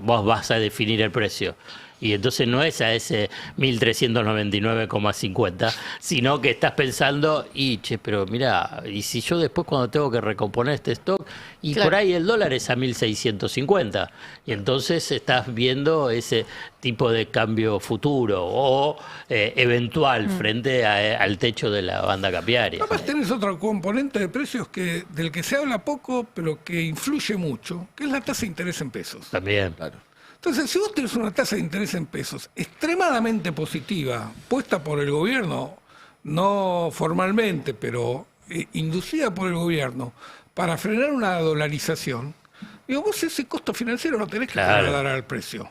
vos vas a definir el precio? Y entonces no es a ese 1.399,50, sino que estás pensando, pero mira, y si yo después cuando tengo que recomponer este stock, y por ahí el dólar es a 1.650, y entonces estás viendo ese tipo de cambio futuro o eventual frente al techo de la banda cambiaria. Además tenés otro componente de precios del que se habla poco, pero que influye mucho, que es la tasa de interés en pesos. También, claro. Entonces, si vos tenés una tasa de interés en pesos extremadamente positiva, puesta por el gobierno, no formalmente, pero inducida por el gobierno, para frenar una dolarización, vos ese costo financiero lo tenés que trasladar al precio.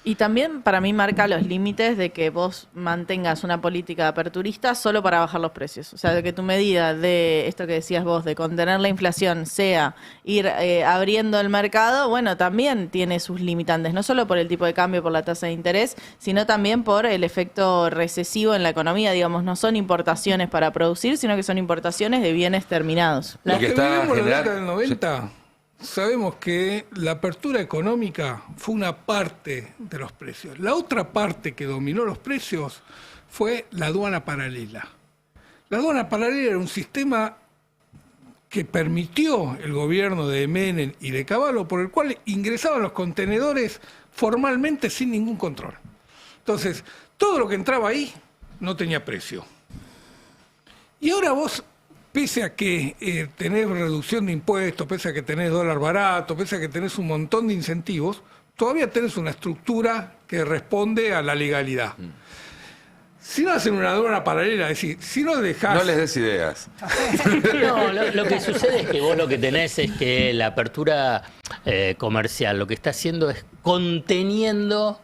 Y también para mí marca los límites de que vos mantengas una política aperturista solo para bajar los precios. O sea, de que tu medida de esto que decías vos, de contener la inflación, sea ir abriendo el mercado, bueno, también tiene sus limitantes, no solo por el tipo de cambio, por la tasa de interés, sino también por el efecto recesivo en la economía. Digamos, no son importaciones para producir, sino que son importaciones de bienes terminados. Los que vivimos en la década del 90... Sabemos que la apertura económica fue una parte de los precios. La otra parte que dominó los precios fue la aduana paralela. La aduana paralela era un sistema que permitió el gobierno de Menem y de Cavallo, por el cual ingresaban los contenedores formalmente sin ningún control. Entonces, todo lo que entraba ahí no tenía precio. Y ahora vos, pese a que tenés reducción de impuestos, pese a que tenés dólar barato, pese a que tenés un montón de incentivos, todavía tenés una estructura que responde a la legalidad. Si no hacen una aduana paralela, es decir, si no dejás... No les des ideas. No, lo que sucede es que vos lo que tenés es que la apertura comercial lo que está haciendo es conteniendo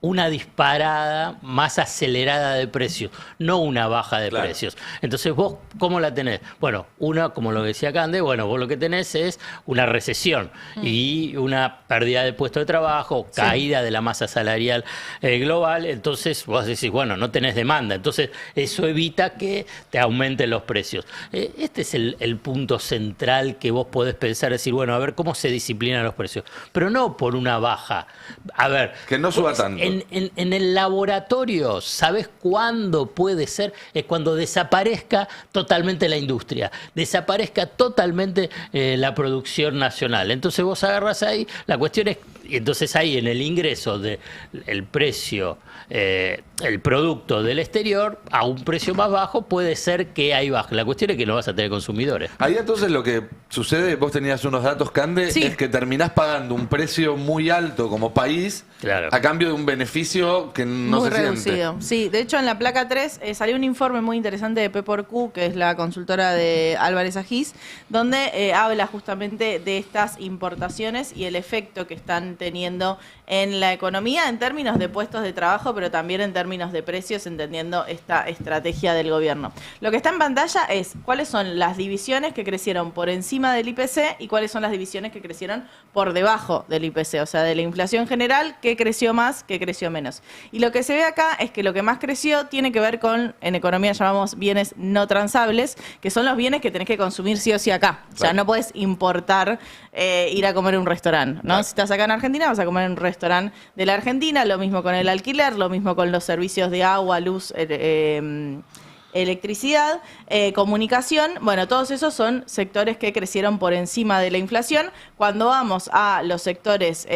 una disparada más acelerada de precios, no una baja de precios. Entonces, ¿vos cómo la tenés? Bueno, una, como lo decía Cande, bueno, vos lo que tenés es una recesión y una pérdida de puestos de trabajo, caída de la masa salarial global. Entonces, vos decís, bueno, no tenés demanda. Entonces, eso evita que te aumenten los precios. Este es el punto central que vos podés pensar, decir, bueno, a ver cómo se disciplinan los precios. Pero no por una baja. A ver... Que no suba tanto. En el laboratorio, ¿sabes cuándo puede ser? Es cuando desaparezca totalmente la industria, desaparezca totalmente la producción nacional. Entonces vos agarras ahí, la cuestión es, entonces ahí en el ingreso del precio, el producto del exterior, a un precio más bajo, puede ser que ahí baje. La cuestión es que no vas a tener consumidores. Ahí entonces lo que sucede, vos tenías unos datos, Cande, es que terminás pagando un precio muy alto como país a cambio de un beneficio que no muy se reducido. siente. Sí, de hecho en la placa 3 salió un informe muy interesante de P4Q, que es la consultora de Álvarez Agis, donde habla justamente de estas importaciones y el efecto que están teniendo en la economía en términos de puestos de trabajo, pero también en términos de precios, entendiendo esta estrategia del gobierno. Lo que está en pantalla es cuáles son las divisiones que crecieron por encima del IPC y cuáles son las divisiones que crecieron por debajo del IPC, o sea, de la inflación general, qué creció más, qué creció menos. Y lo que se ve acá es que lo que más creció tiene que ver con, en economía llamamos bienes no transables, que son los bienes que tenés que consumir sí o sí acá. O sea, no podés importar, ir a comer a un restaurante, ¿no? Si estás acá en Argentina, vas a comer en un restaurante de la Argentina, lo mismo con el alquiler, lo mismo con los servicios de agua, luz, electricidad, comunicación. Bueno, todos esos son sectores que crecieron por encima de la inflación. Cuando vamos a los sectores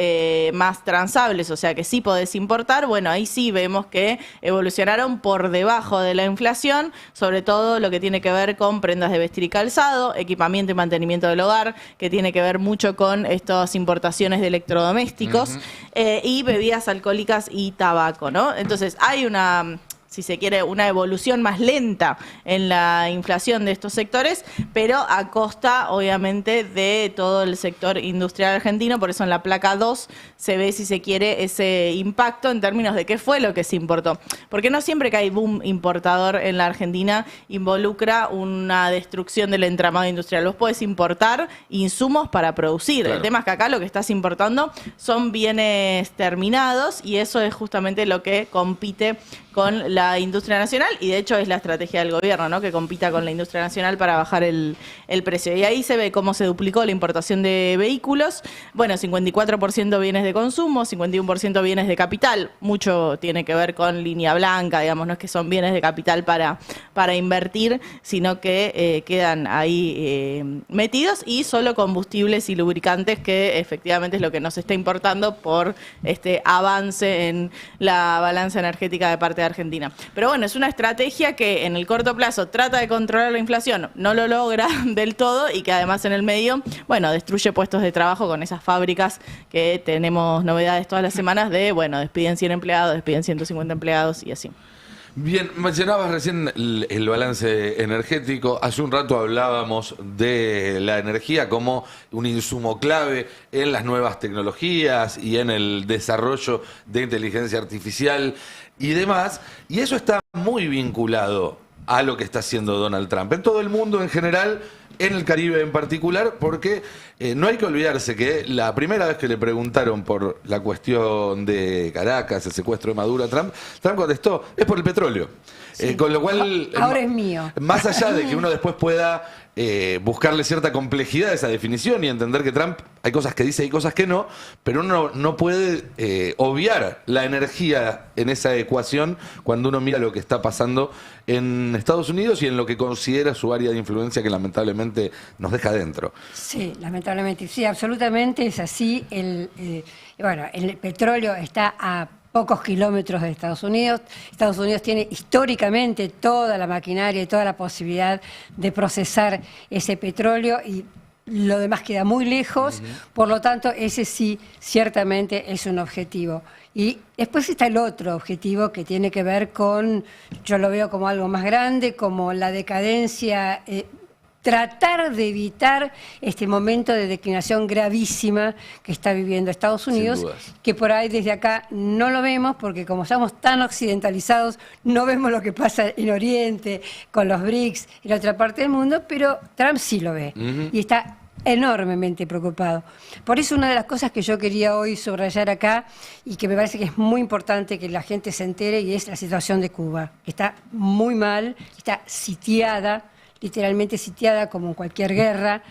más transables, o sea que sí podés importar, bueno, ahí sí vemos que evolucionaron por debajo de la inflación, sobre todo lo que tiene que ver con prendas de vestir y calzado, equipamiento y mantenimiento del hogar, que tiene que ver mucho con estas importaciones de electrodomésticos, y bebidas alcohólicas y tabaco, ¿no? Entonces hay una, si se quiere, una evolución más lenta en la inflación de estos sectores, pero a costa, obviamente, de todo el sector industrial argentino. Por eso en la placa 2 se ve, si se quiere, ese impacto en términos de qué fue lo que se importó. Porque no siempre que hay boom importador en la Argentina involucra una destrucción del entramado industrial. Vos podés importar insumos para producir. Claro. El tema es que acá lo que estás importando son bienes terminados y eso es justamente lo que compite con la industria nacional, y de hecho es la estrategia del gobierno, ¿no? Que compita con la industria nacional para bajar el precio. Y ahí se ve cómo se duplicó la importación de vehículos. Bueno, 54% bienes de consumo, 51% bienes de capital. Mucho tiene que ver con línea blanca, digamos, no es que son bienes de capital para invertir, sino que quedan ahí metidos, y solo combustibles y lubricantes, que efectivamente es lo que nos está importando por este avance en la balanza energética de parte de Argentina. Pero bueno, es una estrategia que en el corto plazo trata de controlar la inflación, no lo logra del todo, y que además en el medio, bueno, destruye puestos de trabajo con esas fábricas que tenemos novedades todas las semanas de, bueno, despiden 100 empleados, despiden 150 empleados y así. Bien, mencionabas recién el balance energético. Hace un rato hablábamos de la energía como un insumo clave en las nuevas tecnologías y en el desarrollo de inteligencia artificial y demás. Y eso está muy vinculado a lo que está haciendo Donald Trump. En todo el mundo en general, en el Caribe en particular, porque no hay que olvidarse que la primera vez que le preguntaron por la cuestión de Caracas, el secuestro de Maduro a Trump, Trump contestó, es por el petróleo. Sí. Con lo cual, Ahora es mío. más allá de que uno después pueda buscarle cierta complejidad a esa definición y entender que Trump hay cosas que dice y cosas que no, pero uno no puede obviar la energía en esa ecuación cuando uno mira lo que está pasando en Estados Unidos y en lo que considera su área de influencia que lamentablemente nos deja dentro. Sí, lamentablemente, sí, absolutamente es así. Bueno, el petróleo está a pocos kilómetros de Estados Unidos. Estados Unidos tiene históricamente toda la maquinaria y toda la posibilidad de procesar ese petróleo y lo demás queda muy lejos, por lo tanto ese sí ciertamente es un objetivo. Y después está el otro objetivo que tiene que ver con, yo lo veo como algo más grande, como la decadencia, tratar de evitar este momento de declinación gravísima que está viviendo Estados Unidos, que por ahí desde acá no lo vemos, porque como estamos tan occidentalizados, no vemos lo que pasa en Oriente, con los BRICS y la otra parte del mundo, pero Trump sí lo ve y está enormemente preocupado. Por eso una de las cosas que yo quería hoy subrayar acá y que me parece que es muy importante que la gente se entere y es la situación de Cuba, que está muy mal, está sitiada, literalmente sitiada como en cualquier guerra.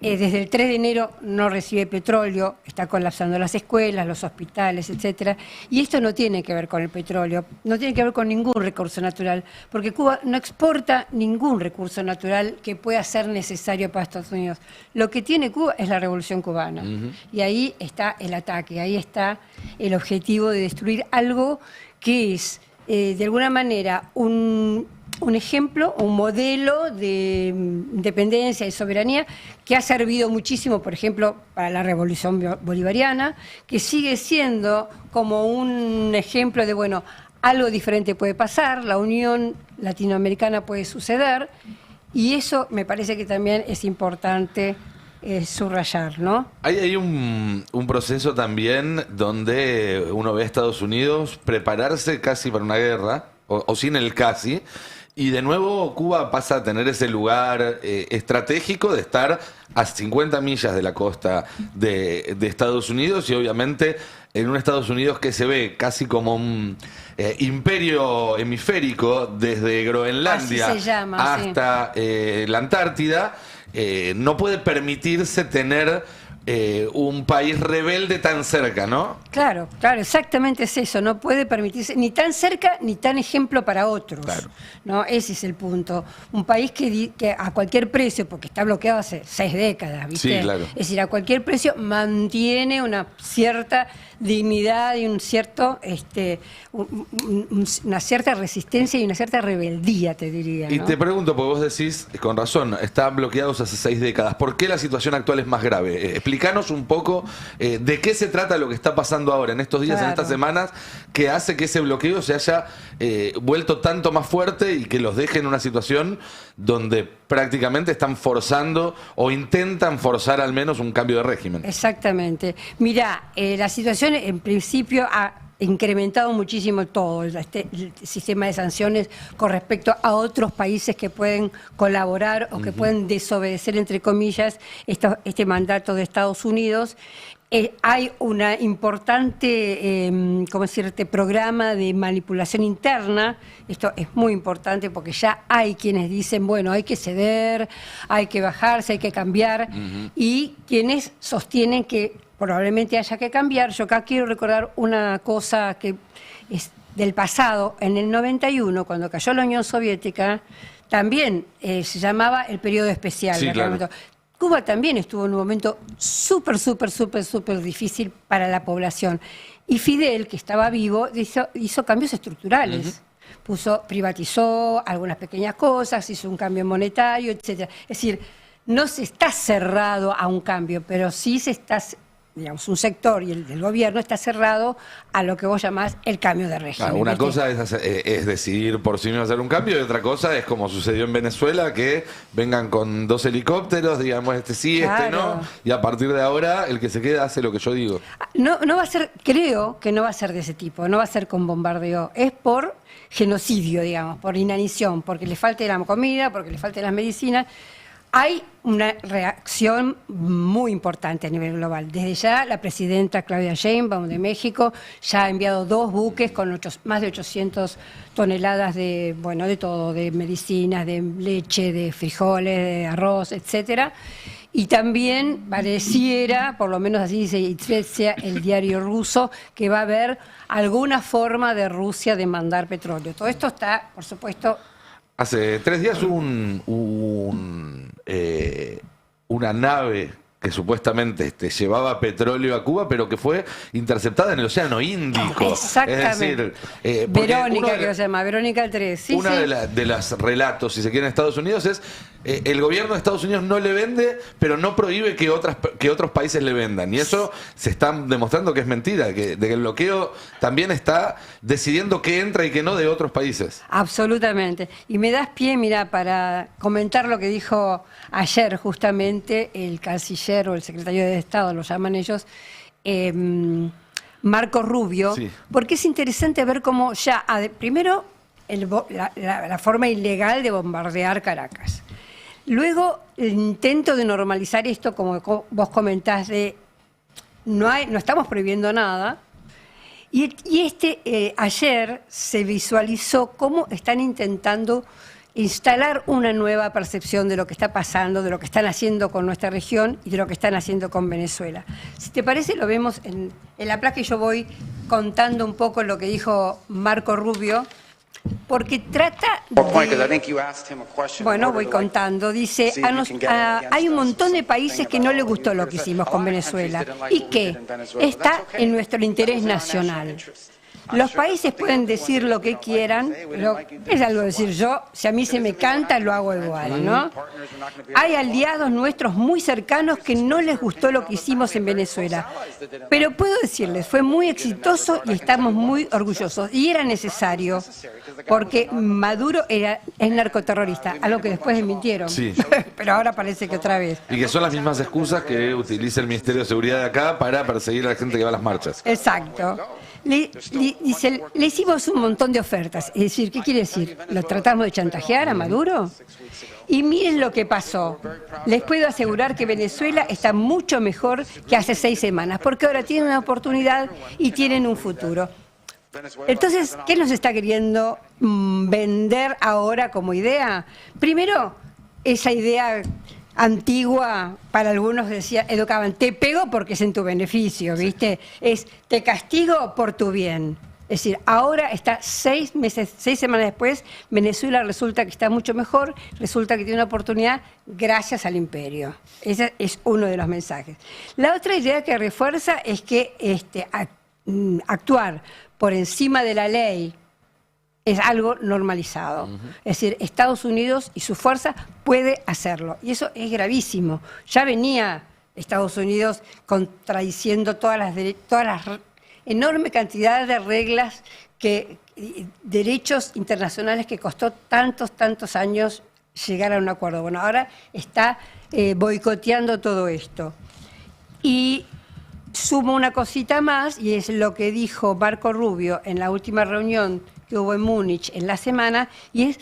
Desde el 3 de enero no recibe petróleo, está colapsando las escuelas, los hospitales, etcétera. Y esto no tiene que ver con el petróleo, no tiene que ver con ningún recurso natural, porque Cuba no exporta ningún recurso natural que pueda ser necesario para Estados Unidos. Lo que tiene Cuba es la Revolución Cubana. Y ahí está el ataque, ahí está el objetivo de destruir algo que es, de alguna manera, un ejemplo, un modelo de independencia y soberanía que ha servido muchísimo, por ejemplo, para la Revolución Bolivariana, que sigue siendo como un ejemplo de, bueno, algo diferente puede pasar, la Unión Latinoamericana puede suceder, y eso me parece que también es importante subrayar, ¿no? Hay un proceso también donde uno ve a Estados Unidos prepararse casi para una guerra, o sin el casi, y de nuevo Cuba pasa a tener ese lugar estratégico de estar a 50 millas de la costa de Estados Unidos y obviamente en un Estados Unidos que se ve casi como un imperio hemisférico desde Groenlandia así se llama, hasta la Antártida, no puede permitirse tener un país rebelde tan cerca, ¿no? Claro, claro, exactamente es eso. No puede permitirse ni tan cerca ni tan ejemplo para otros. Claro. ¿No? Ese es el punto. Un país que a cualquier precio, porque está bloqueado hace 6 décadas, ¿viste? Sí, claro. Es decir, a cualquier precio mantiene una cierta dignidad y un cierto, una cierta resistencia y una cierta rebeldía, te diría, ¿no? Y te pregunto, porque vos decís, con razón, están bloqueados hace 6 décadas. ¿Por qué la situación actual es más grave? Explícanos un poco de qué se trata lo que está pasando ahora, en estos días, en estas semanas, que hace que ese bloqueo se haya vuelto tanto más fuerte y que los deje en una situación donde prácticamente están forzando o intentan forzar al menos un cambio de régimen. Exactamente. Mirá, la situación en principio ha incrementado muchísimo todo el sistema de sanciones con respecto a otros países que pueden colaborar o que pueden desobedecer, entre comillas, este mandato de Estados Unidos. Hay una importante, ¿cómo decirte?, programa de manipulación interna. Esto es muy importante porque ya hay quienes dicen, bueno, hay que ceder, hay que bajarse, hay que cambiar, y quienes sostienen que probablemente haya que cambiar. Yo acá quiero recordar una cosa que es del pasado. En el 91, cuando cayó la Unión Soviética, también se llamaba el periodo especial. Sí, claro. Cuba también estuvo en un momento súper difícil para la población. Y Fidel, que estaba vivo, hizo cambios estructurales. Privatizó algunas pequeñas cosas, hizo un cambio monetario, etc. Es decir, no se está cerrado a un cambio, pero sí se está digamos, un sector y el del gobierno está cerrado a lo que vos llamás el cambio de régimen. Claro, una ¿viste? cosa es decidir por sí mismo hacer un cambio y otra cosa es como sucedió en Venezuela, que vengan con 2 helicópteros, digamos este sí, este Claro. no, y a partir de ahora el que se queda hace lo que yo digo. No va a ser, creo que no va a ser de ese tipo, no va a ser con bombardeo, es por genocidio, digamos, por inanición, porque le falte la comida, porque le falte las medicinas. Hay una reacción muy importante a nivel global. Desde ya la presidenta Claudia Sheinbaum de México ya ha enviado 2 buques con más de 800 toneladas de, bueno, de todo, de medicinas, de leche, de frijoles, de arroz, etcétera. Y también pareciera, por lo menos así dice Izvestia, el diario ruso, que va a haber alguna forma de Rusia de mandar petróleo. Todo esto está, por supuesto... Hace 3 días hubo una nave que supuestamente llevaba petróleo a Cuba, pero que fue interceptada en el Océano Índico. Exactamente. Es decir, porque uno Verónica, de que la- se llama, Verónica el 3. Sí, una sí. de las relatos, si se quiere, en Estados Unidos es el gobierno de Estados Unidos no le vende, pero no prohíbe que otros países le vendan. Y eso se está demostrando que es mentira, de que el bloqueo también está decidiendo qué entra y qué no de otros países. Absolutamente. Y me das pie, mira, para comentar lo que dijo ayer justamente el canciller o el secretario de Estado, lo llaman ellos, Marco Rubio, Sí. porque es interesante ver cómo ya, primero, la forma ilegal de bombardear Caracas. Luego, el intento de normalizar esto, como vos comentás, de no estamos prohibiendo nada. Y ayer se visualizó cómo están intentando instalar una nueva percepción de lo que está pasando, de lo que están haciendo con nuestra región y de lo que están haciendo con Venezuela. Si te parece, lo vemos en la placa y yo voy contando un poco lo que dijo Marco Rubio, porque trata de... Bueno, voy contando. Dice, hay un montón de países que no les gustó lo que hicimos con Venezuela y que está en nuestro interés nacional. Los países pueden decir lo que quieran, pero es algo decir yo, si a mí se me canta, lo hago igual, ¿no? Hay aliados nuestros muy cercanos que no les gustó lo que hicimos en Venezuela, pero puedo decirles, fue muy exitoso y estamos muy orgullosos. Y era necesario, porque Maduro es narcoterrorista, algo que después desmintieron, Sí. pero ahora parece que otra vez. Y que son las mismas excusas que utiliza el Ministerio de Seguridad de acá para perseguir a la gente que va a las marchas. Exacto. Dice, le hicimos un montón de ofertas. Es decir, ¿qué quiere decir? ¿Lo tratamos de chantajear a Maduro? Y miren lo que pasó. Les puedo asegurar que Venezuela está mucho mejor que hace 6 semanas, porque ahora tienen una oportunidad y tienen un futuro. Entonces, ¿qué nos está queriendo vender ahora como idea? Primero, esa idea antigua, para algunos educaban, te pego porque es en tu beneficio, ¿viste? Es, te castigo por tu bien. Es decir, ahora está 6 semanas después, Venezuela resulta que está mucho mejor, resulta que tiene una oportunidad gracias al imperio. Ese es uno de los mensajes. La otra idea que refuerza es que actuar por encima de la ley es algo normalizado. Es decir, Estados Unidos y su fuerza puede hacerlo. Y eso es gravísimo. Ya venía Estados Unidos contradiciendo todas las enorme cantidad de reglas, derechos internacionales que costó tantos años llegar a un acuerdo. Bueno, ahora está boicoteando todo esto. Y sumo una cosita más, y es lo que dijo Marco Rubio en la última reunión que hubo en Múnich en la semana, y es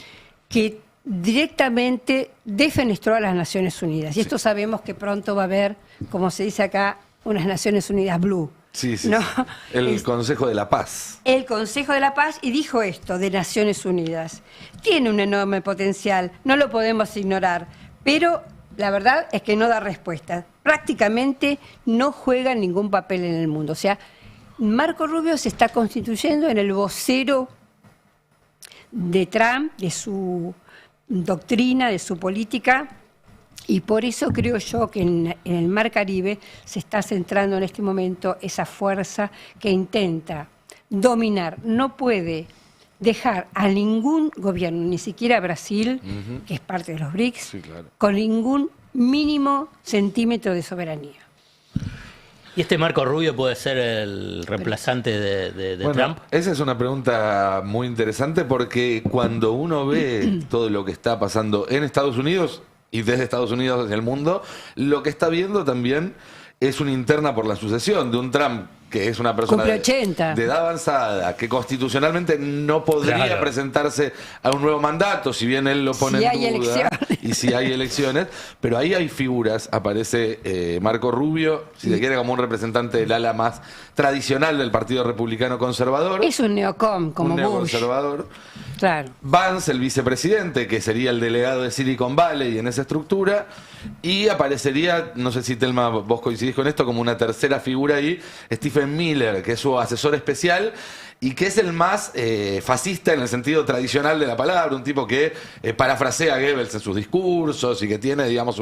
que directamente defenestró a las Naciones Unidas. Y esto sabemos que pronto va a haber, como se dice acá, unas Naciones Unidas Blue. Sí, sí. ¿No? Sí. El Consejo de la Paz. El Consejo de la Paz, y dijo esto de Naciones Unidas. Tiene un enorme potencial, no lo podemos ignorar, pero la verdad es que no da respuesta. Prácticamente no juega ningún papel en el mundo. O sea, Marco Rubio se está constituyendo en el vocero de Trump, de su doctrina, de su política, y por eso creo yo que en el Mar Caribe se está centrando en este momento esa fuerza que intenta dominar. No puede dejar a ningún gobierno, ni siquiera a Brasil, que es parte de los BRICS, Sí, claro. con ningún mínimo centímetro de soberanía. ¿Y este Marco Rubio puede ser el reemplazante de Bueno, Trump? esa es una pregunta muy interesante porque cuando uno ve todo lo que está pasando en Estados Unidos y desde Estados Unidos hacia el mundo, lo que está viendo también es una interna por la sucesión de un Trump que es una persona Cumple 80. de edad avanzada, que constitucionalmente no podría Claro. presentarse a un nuevo mandato, si bien él lo pone Si en hay duda, elecciones. y si hay elecciones, pero ahí hay figuras, aparece Marco Rubio, si se quiere, como un representante del ala más tradicional del Partido Republicano Conservador, Es un neocom, como un Bush. neoconservador. Claro. Vance, el vicepresidente, que sería el delegado de Silicon Valley en esa estructura, y aparecería, no sé si Telma vos coincidís con esto, como una tercera figura ahí, Stephen Miller, que es su asesor especial y que es el más fascista en el sentido tradicional de la palabra, un tipo que parafrasea a Goebbels en sus discursos y que tiene, digamos,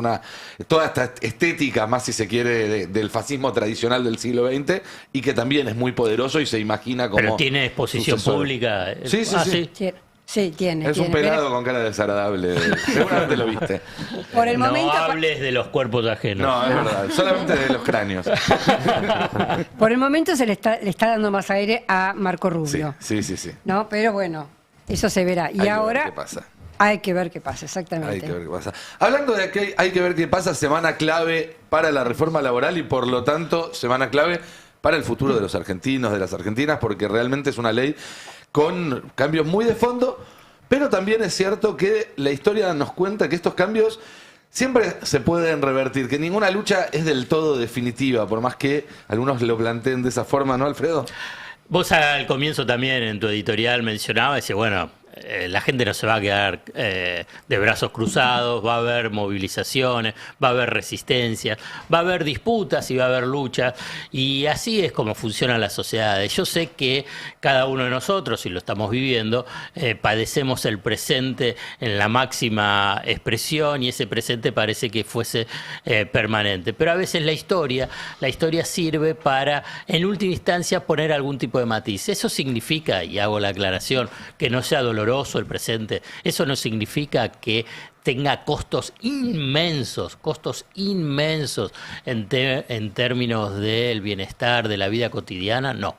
toda esta estética, más si se quiere, del fascismo tradicional del siglo XX, y que también es muy poderoso y se imagina como Pero tiene exposición sucesor. pública. Sí, sí, Ah, sí. Sí, tiene. Es un tiene. pelado con cara desagradable. Seguramente lo viste. Por el no momento, hables de los cuerpos ajenos. No, es verdad. Solamente de los cráneos. por el momento se le está dando más aire a Marco Sí, Rubio. sí, sí, sí. ¿No? Pero bueno, eso se verá. Y Hay que ahora ver qué pasa. hay que ver qué pasa, exactamente. Hay que ver qué pasa. Hablando de que hay que ver qué pasa, semana clave para la reforma laboral y por lo tanto semana clave para el futuro de los argentinos, de las argentinas, porque realmente es una ley con cambios muy de fondo, pero también es cierto que la historia nos cuenta que estos cambios siempre se pueden revertir, que ninguna lucha es del todo definitiva, por más que algunos lo planteen de esa forma, ¿no, Alfredo? Vos al comienzo también en tu editorial mencionabas, decías, bueno, la gente no se va a quedar de brazos cruzados, va a haber movilizaciones, va a haber resistencia, va a haber disputas y va a haber luchas, y así es como funcionan las sociedades. Yo sé que cada uno de nosotros, y lo estamos viviendo, padecemos el presente en la máxima expresión, y ese presente parece que fuese permanente. Pero a veces la historia sirve para, en última instancia, poner algún tipo de matiz. Eso significa, y hago la aclaración, que no sea doloroso el presente. Eso no significa que tenga costos inmensos en términos del bienestar, de la vida cotidiana. No,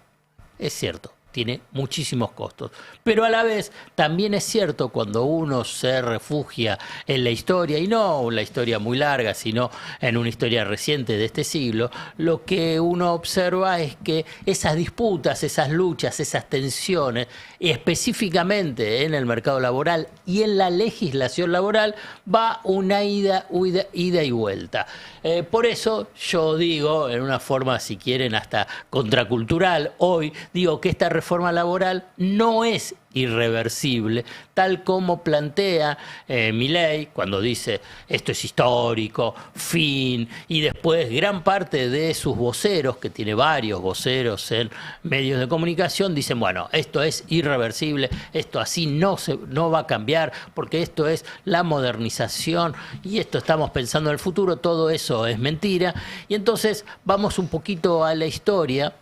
es cierto. Tiene muchísimos costos. Pero a la vez también es cierto cuando uno se refugia en la historia, y no en la historia muy larga, sino en una historia reciente de este siglo, lo que uno observa es que esas disputas, esas luchas, esas tensiones, específicamente en el mercado laboral y en la legislación laboral, va una ida y vuelta. Por eso yo digo, en una forma, si quieren, hasta contracultural, hoy digo que esta reforma laboral no es irreversible, tal como plantea Milei cuando dice esto es histórico, fin, y después gran parte de sus voceros, que tiene varios voceros en medios de comunicación, dicen, bueno, esto es irreversible, esto así no va a cambiar, porque esto es la modernización y esto estamos pensando en el futuro. Todo eso es mentira. Y entonces vamos un poquito a la historia.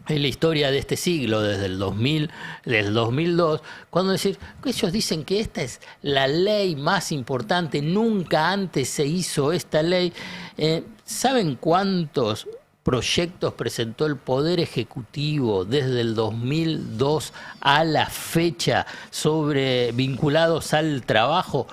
En la historia de este siglo, desde el 2002, cuando ellos dicen que esta es la ley más importante, nunca antes se hizo esta ley. ¿Saben cuántos proyectos presentó el Poder Ejecutivo desde el 2002 a la fecha vinculados al trabajo?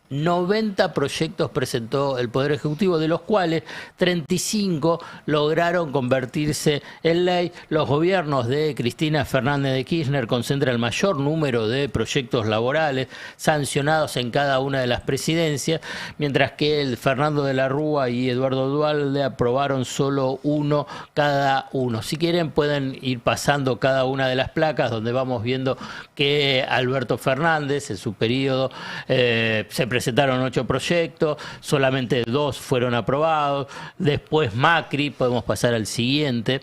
90 proyectos presentó el Poder Ejecutivo, de los cuales 35 lograron convertirse en ley. Los gobiernos de Cristina Fernández de Kirchner concentran el mayor número de proyectos laborales sancionados en cada una de las presidencias, mientras que el Fernando de la Rúa y Eduardo Duhalde aprobaron solo uno cada uno. Si quieren pueden ir pasando cada una de las placas, donde vamos viendo que Alberto Fernández en su periodo se presentaron 8 proyectos, solamente 2 fueron aprobados. Después Macri, podemos pasar al siguiente,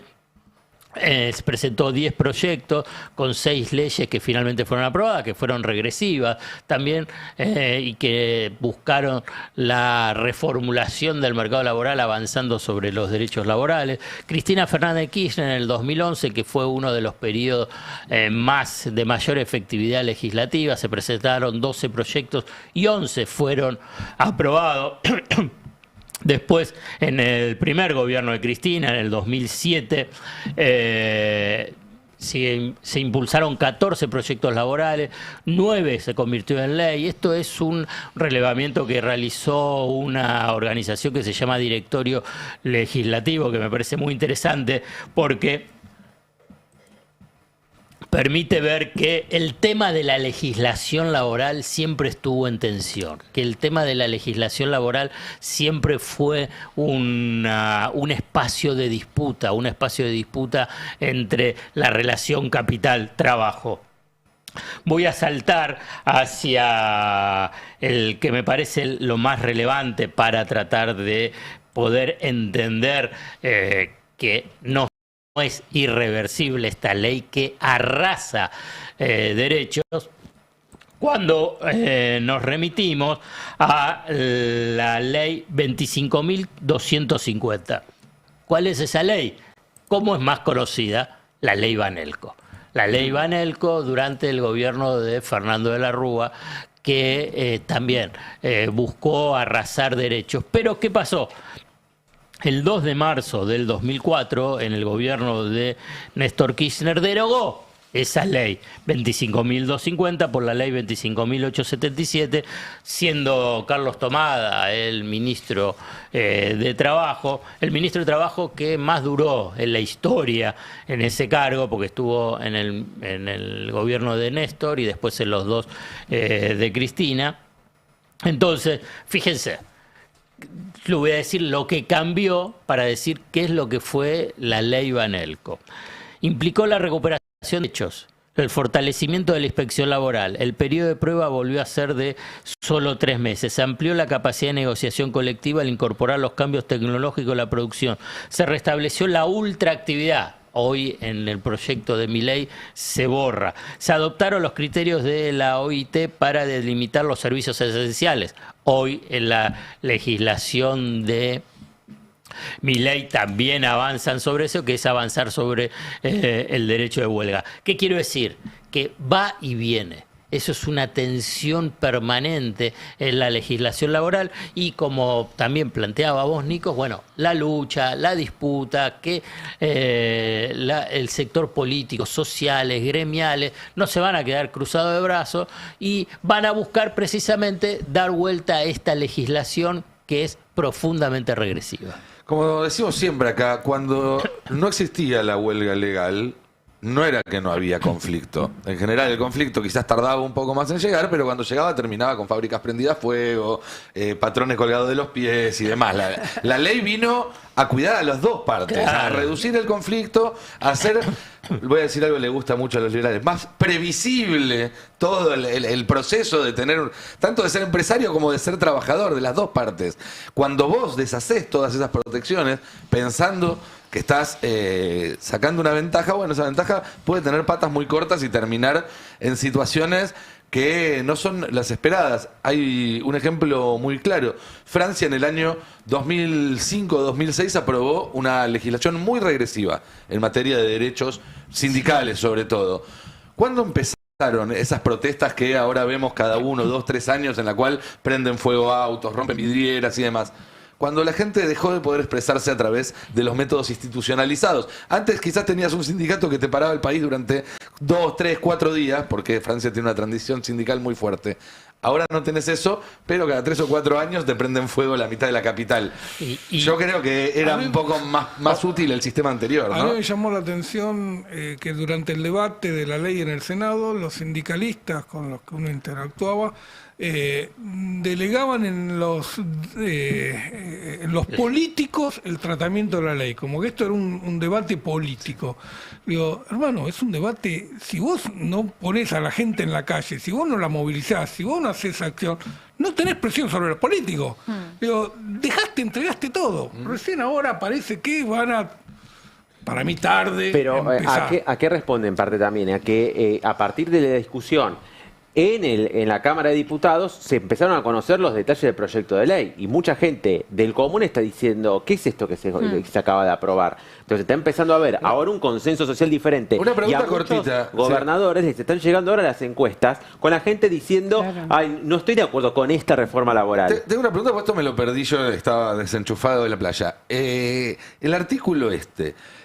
se presentó 10 proyectos con 6 leyes que finalmente fueron aprobadas, que fueron regresivas también, y que buscaron la reformulación del mercado laboral avanzando sobre los derechos laborales. Cristina Fernández de Kirchner en el 2011, que fue uno de los periodos de mayor efectividad legislativa, se presentaron 12 proyectos y 11 fueron aprobados. Después, en el primer gobierno de Cristina, en el 2007, se impulsaron 14 proyectos laborales, 9 se convirtió en ley. Esto es un relevamiento que realizó una organización que se llama Directorio Legislativo, que me parece muy interesante porque permite ver que el tema de la legislación laboral siempre estuvo en tensión, que el tema de la legislación laboral siempre fue un espacio de disputa, entre la relación capital-trabajo. Voy a saltar hacia el que me parece lo más relevante para tratar de poder entender que no es irreversible esta ley que arrasa derechos, cuando nos remitimos a la ley 25.250. ¿Cuál es esa ley? ¿Cómo es más conocida? La ley Banelco. La ley Banelco durante el gobierno de Fernando de la Rúa, que también buscó arrasar derechos. Pero ¿qué pasó? El 2 de marzo del 2004, en el gobierno de Néstor Kirchner, derogó esa ley 25.250 por la ley 25.877, siendo Carlos Tomada el ministro de Trabajo, que más duró en la historia en ese cargo, porque estuvo en el gobierno de Néstor y después en los dos de Cristina. Entonces, fíjense, le voy a decir lo que cambió para decir qué es lo que fue la ley Banelco. Implicó la recuperación de derechos, el fortalecimiento de la inspección laboral. El periodo de prueba volvió a ser de solo 3 meses. Se amplió la capacidad de negociación colectiva al incorporar los cambios tecnológicos en la producción. Se restableció la ultraactividad. Hoy en el proyecto de mi ley se borra. Se adoptaron los criterios de la OIT para delimitar los servicios esenciales. Hoy en la legislación de mi ley también avanzan sobre eso, que es avanzar sobre el derecho de huelga. ¿Qué quiero decir? Que va y viene. Eso es una tensión permanente en la legislación laboral y, como también planteaba vos, Nico, bueno, la lucha, la disputa, que el sector político, sociales, gremiales, no se van a quedar cruzados de brazos y van a buscar precisamente dar vuelta a esta legislación que es profundamente regresiva. Como decimos siempre acá, cuando no existía la huelga legal, no era que no había conflicto. En general el conflicto quizás tardaba un poco más en llegar, pero cuando llegaba terminaba con fábricas prendidas a fuego, patrones colgados de los pies y demás. La ley vino a cuidar a las dos partes, claro, a reducir el conflicto, a hacer, voy a decir algo que le gusta mucho a los liberales, más previsible todo el proceso de tener, tanto de ser empresario como de ser trabajador, de las dos partes. Cuando vos deshacés todas esas protecciones pensando que estás sacando una ventaja, bueno, esa ventaja puede tener patas muy cortas y terminar en situaciones que no son las esperadas. Hay un ejemplo muy claro. Francia en el año 2005-2006 aprobó una legislación muy regresiva en materia de derechos sindicales, sobre todo. ¿Cuándo empezaron esas protestas que ahora vemos cada 1, 2, 3 años en la cual prenden fuego autos, rompen vidrieras y demás? Cuando la gente dejó de poder expresarse a través de los métodos institucionalizados. Antes quizás tenías un sindicato que te paraba el país durante 2, 3, 4 días, porque Francia tiene una tradición sindical muy fuerte. Ahora no tenés eso, pero cada 3 o 4 años te prenden fuego la mitad de la capital. Yo creo que era un poco más útil el sistema anterior, ¿no? A mí me llamó la atención que durante el debate de la ley en el Senado, los sindicalistas con los que uno interactuaba delegaban en los políticos el tratamiento de la ley, como que esto era un debate político. Digo, hermano, es un debate, si vos no ponés a la gente en la calle, si vos no la movilizás, si vos no haces acción, no tenés presión sobre los políticos. Digo, entregaste todo. Recién ahora parece que van a, para mí tarde, pero empezar. ¿a qué responde en parte también? A que a partir de la discusión en la Cámara de Diputados se empezaron a conocer los detalles del proyecto de ley y mucha gente del común está diciendo, ¿qué es esto que se acaba de aprobar? Entonces está empezando a haber ahora un consenso social diferente. Una pregunta y a muchos cortita. gobernadores les están llegando ahora las encuestas con la gente diciendo, ay, no estoy de acuerdo con esta reforma laboral. Tengo una pregunta, porque esto me lo perdí, yo estaba desenchufado de la playa. El artículo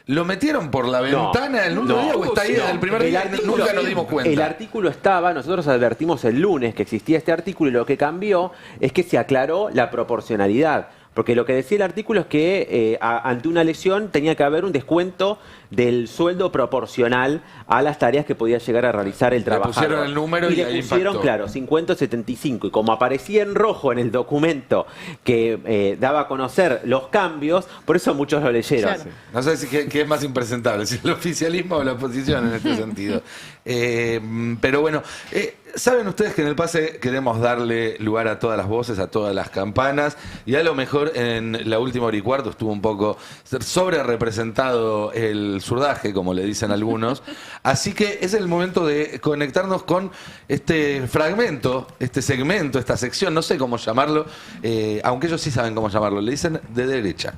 ¿lo metieron por la ventana el último día o está ahí desde el primer día y nunca nos dimos cuenta? El artículo estaba, nosotros advertimos el lunes que existía este artículo y lo que cambió es que se aclaró la proporcionalidad. Porque lo que decía el artículo es que ante una lesión tenía que haber un descuento del sueldo proporcional a las tareas que podía llegar a realizar el trabajador. Le pusieron el número y le ahí pusieron, impactó. claro, 50-75. Y como aparecía en rojo en el documento que daba a conocer los cambios, por eso muchos lo leyeron. Claro. No sé qué es más impresentable, si el oficialismo o la oposición en este sentido. Pero bueno, saben ustedes que en el pase queremos darle lugar a todas las voces, a todas las campanas, y a lo mejor en la última hora y cuarto estuvo un poco sobre representado el zurdaje, como le dicen algunos. Así que es el momento de conectarnos con este fragmento, este segmento, esta sección, no sé cómo llamarlo, aunque ellos sí saben cómo llamarlo, le dicen de derecha.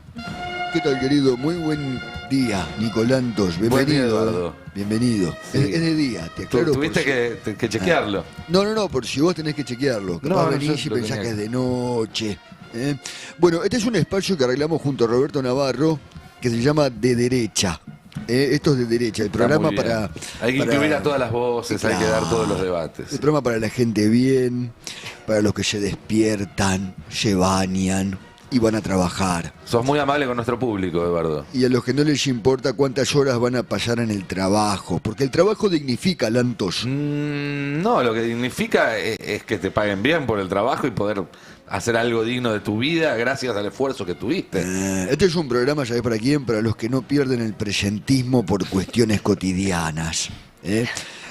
¿Qué tal, querido? Muy buen día, Nicolantos. Bienvenido. Buen día, Eduardo. Bienvenido. Sí. Es de día, te aclaro. Tuviste que chequearlo. No, por si vos tenés que chequearlo. Capaz venís y yo lo pensás tenía que es de noche. Bueno, este es un espacio que arreglamos junto a Roberto Navarro, que se llama De Derecha. Esto es De Derecha, el programa Está muy bien. para... Hay que incluir a todas las voces, hay que dar todos los debates. El programa para la gente bien, para los que se despiertan, se bañan y van a trabajar. Sos muy amable con nuestro público, Eduardo. Y a los que no les importa cuántas horas van a pasar en el trabajo, porque el trabajo dignifica, Lantos. No, lo que significa es que te paguen bien por el trabajo y poder hacer algo digno de tu vida gracias al esfuerzo que tuviste. Este es un programa, ¿sabés para quién? Para los que no pierden el presentismo por cuestiones cotidianas.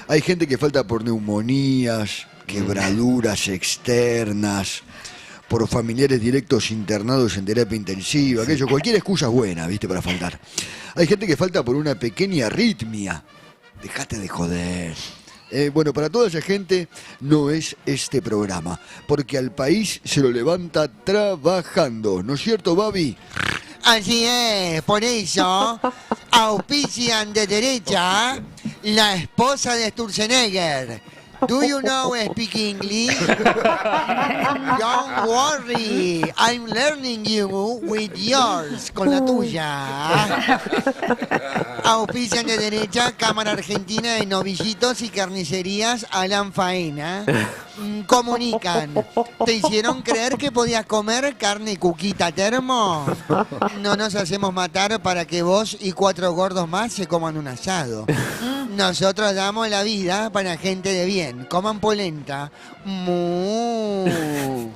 Hay gente que falta por neumonías, quebraduras externas, por familiares directos internados en terapia intensiva, aquello, cualquier excusa es buena, ¿viste? Para faltar. Hay gente que falta por una pequeña arritmia. Dejate de joder. Bueno, para toda esa gente no es este programa, porque al país se lo levanta trabajando, ¿no es cierto, Babi? Así es, por eso auspician De Derecha la esposa de Sturzenegger. Do you know speak English? Don't worry, I'm learning you with yours, con la tuya. Auspician De Derecha, Cámara Argentina de Novillitos y Carnicerías Alan Faena. Comunican, ¿te hicieron creer que podías comer carne cuquita termo? No nos hacemos matar para que vos y 4 gordos más se coman un asado. Nosotros damos la vida para gente de bien. Coman polenta. Bueno,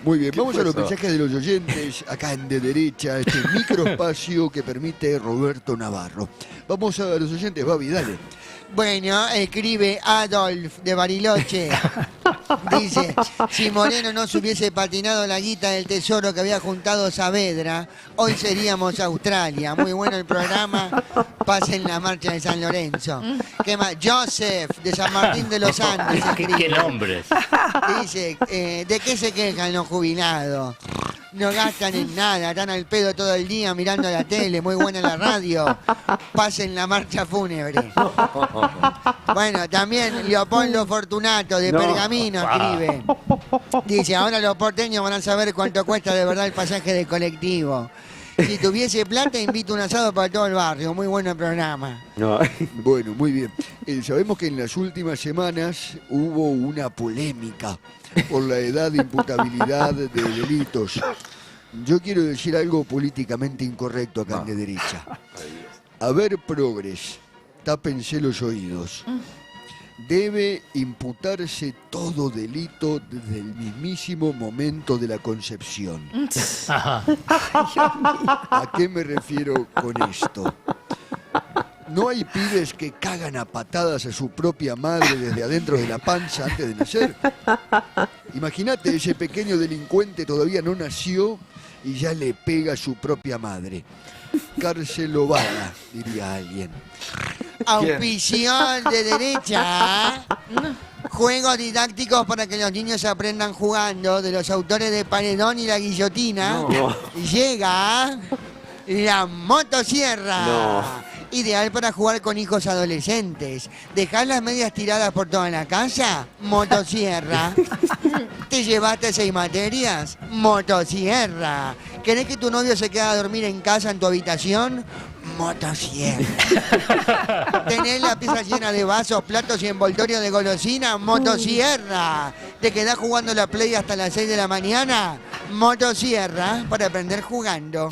muy bien. Vamos a los mensajes de los oyentes acá en De Derecha, este microespacio que permite Roberto Navarro. Vamos a los oyentes, Babi, dale. Bueno, escribe Adolf de Bariloche. Dice, si Moreno no se hubiese patinado la guita del tesoro que había juntado Saavedra, hoy seríamos Australia. Muy bueno el programa. Pasen la marcha de San Lorenzo. ¿Qué más? Joseph de San Martín de los Andes. ¿Qué nombres? Dice, ¿de qué se quejan los jubilados? No gastan en nada, están al pedo todo el día mirando la tele, muy buena la radio. Pasen la marcha fúnebre. Bueno, también Leopoldo Fortunato de Pergamino escribe. Dice, ahora los porteños van a saber cuánto cuesta de verdad el pasaje de colectivo. Si tuviese plata, invito un asado para todo el barrio. Muy bueno el programa. Bueno, muy bien. Sabemos que en las últimas semanas hubo una polémica por la edad de imputabilidad de delitos. Yo quiero decir algo políticamente incorrecto acá en De Derecha. A ver, progres, tápense los oídos. Debe imputarse todo delito desde el mismísimo momento de la concepción. ¿A qué me refiero con esto? No hay pibes que cagan a patadas a su propia madre desde adentro de la panza antes de nacer. Imagínate, ese pequeño delincuente todavía no nació y ya le pega a su propia madre. Carcelovada, diría alguien. Auspición De Derecha. Juegos didácticos para que los niños aprendan jugando, de los autores de Paredón y La Guillotina. No. Llega la motosierra. No. Ideal para jugar con hijos adolescentes. ¿Dejás las medias tiradas por toda la casa? Motosierra. ¿Te llevaste 6 materias? Motosierra. ¿Querés que tu novio se quede a dormir en casa en tu habitación? Motosierra. ¿Tenés la pieza llena de vasos, platos y envoltorio de golosina? Motosierra. ¿Te quedás jugando la Play hasta las 6 de la mañana? Motosierra, para aprender jugando.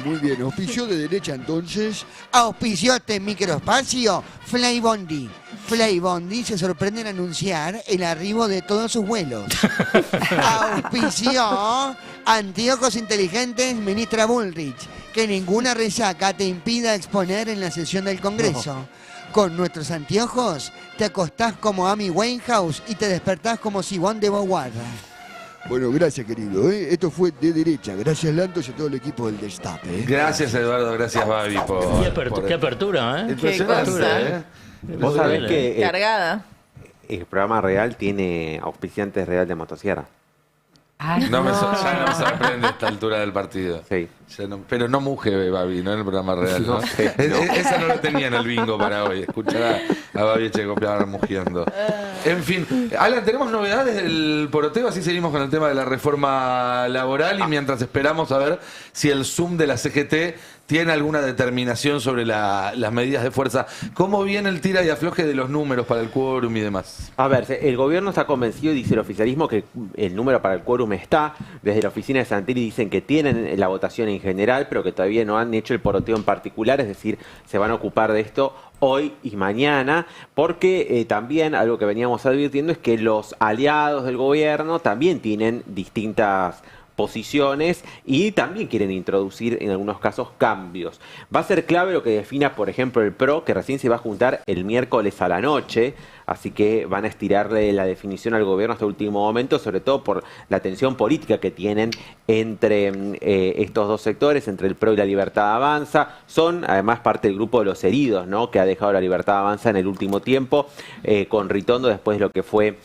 Muy bien, auspició de derecha entonces. Auspició este microespacio Flybondi. Flybondi se sorprende en anunciar el arribo de todos sus vuelos. Auspició Anteojos Inteligentes Ministra Bullrich. Que ninguna resaca te impida exponer en la sesión del Congreso. Con nuestros anteojos te acostás como Amy Winehouse y te despertás como Simone de Beauvoir. Bueno, gracias, querido. Esto fue de derecha. Gracias, Lantos, y a todo el equipo del Destape. Gracias, Eduardo. Gracias, Babi. Qué apertura, ¿eh? Impresionante, cosa. ¿eh? Vos sabés que Cargada. el programa Real tiene auspiciantes Real de Motosierra. Ah, Ya no me sorprende a esta altura del partido. Sí. Pero no muje, Babi, no en el programa real, ¿no? Esa no lo tenía en el bingo para hoy. Escuchar a Babi Echecoplar mugiendo. En fin, Alan, tenemos novedades del poroteo, así seguimos con el tema de la reforma laboral y mientras esperamos a ver si el Zoom de la CGT tiene alguna determinación sobre las medidas de fuerza. ¿Cómo viene el tira y afloje de los números para el quórum y demás? A ver, el gobierno está convencido, dice el oficialismo, que el número para el quórum está. Desde la oficina de Santilli dicen que tienen la votación en general, pero que todavía no han hecho el poroteo en particular, es decir, se van a ocupar de esto hoy y mañana, porque también algo que veníamos advirtiendo es que los aliados del gobierno también tienen distintas posiciones y también quieren introducir en algunos casos cambios. Va a ser clave lo que defina, por ejemplo, el PRO, que recién se va a juntar el miércoles a la noche, así que van a estirarle la definición al gobierno hasta el último momento, sobre todo por la tensión política que tienen entre estos dos sectores, entre el PRO y la Libertad Avanza. Son además parte del grupo de los heridos, ¿no?, que ha dejado la Libertad Avanza en el último tiempo, con Ritondo después de lo que fue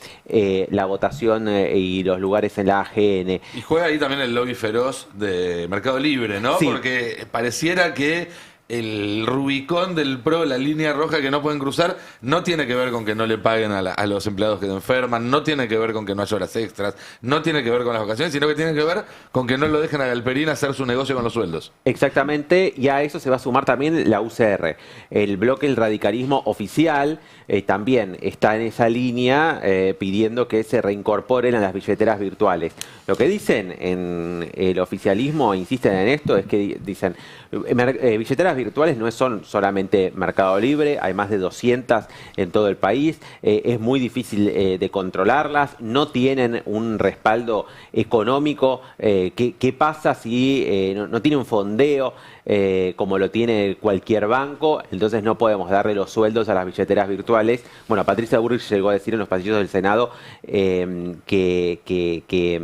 la votación y los lugares en la AGN. Y juega ahí también el lobby feroz de Mercado Libre, ¿no? Sí. Porque pareciera que el Rubicón del PRO, la línea roja que no pueden cruzar, no tiene que ver con que no le paguen a los empleados que se enferman, no tiene que ver con que no haya horas extras, no tiene que ver con las vacaciones, sino que tiene que ver con que no lo dejen a Galperín hacer su negocio con los sueldos. Exactamente, y a eso se va a sumar también la UCR. El bloque del radicalismo oficial también está en esa línea pidiendo que se reincorporen a las billeteras virtuales. Lo que dicen en el oficialismo, insisten en esto, es que dicen, billeteras virtuales no son solamente Mercado Libre, hay más de 200 en todo el país, es muy difícil de controlarlas, no tienen un respaldo económico. ¿Qué pasa si no tiene un fondeo como lo tiene cualquier banco? Entonces no podemos darle los sueldos a las billeteras virtuales. Bueno, Patricia Bullrich llegó a decir en los pasillos del Senado que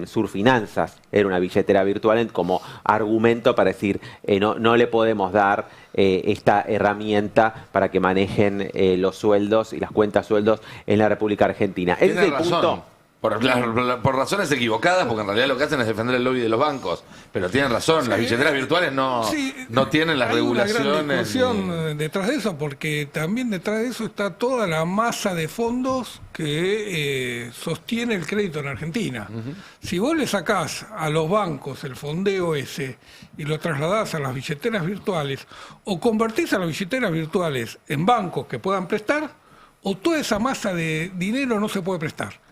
Surfinanzas era una billetera virtual como argumento para decir no le podemos dar esta herramienta para que manejen los sueldos y las cuentas sueldos en la República Argentina. Ese es el punto. Por razones equivocadas, porque en realidad lo que hacen es defender el lobby de los bancos. Pero tienen razón, las billeteras virtuales no tienen las regulaciones. Hay una gran discusión detrás de eso, porque también detrás de eso está toda la masa de fondos que sostiene el crédito en Argentina. Si vos le sacás a los bancos el fondeo ese y lo trasladás a las billeteras virtuales, o convertís a las billeteras virtuales en bancos que puedan prestar, o toda esa masa de dinero no se puede prestar.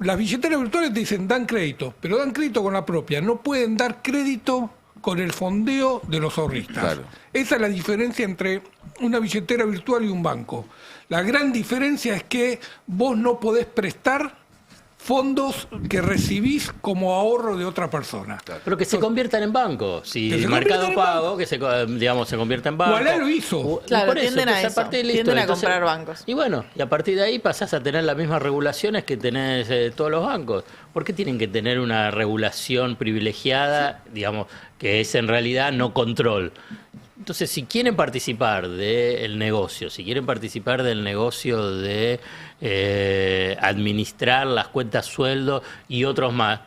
Las billeteras virtuales te dicen dan crédito, pero dan crédito con la propia, no pueden dar crédito con el fondeo de los ahorristas. Claro. Esa es la diferencia entre una billetera virtual y un banco. La gran diferencia es que vos no podés prestar fondos que recibís como ahorro de otra persona. Pero que se conviertan en bancos. Si el Mercado Pago, que se convierta en banco. Wallah lo hizo. Claro, por eso, tienden a eso. Tienden a comprar bancos. Y bueno, y a partir de ahí pasás a tener las mismas regulaciones que tenés todos los bancos. ¿Por qué tienen que tener una regulación privilegiada, digamos, que es en realidad no control? Entonces, si quieren participar del negocio, si quieren participar del negocio de administrar las cuentas sueldo y otros más,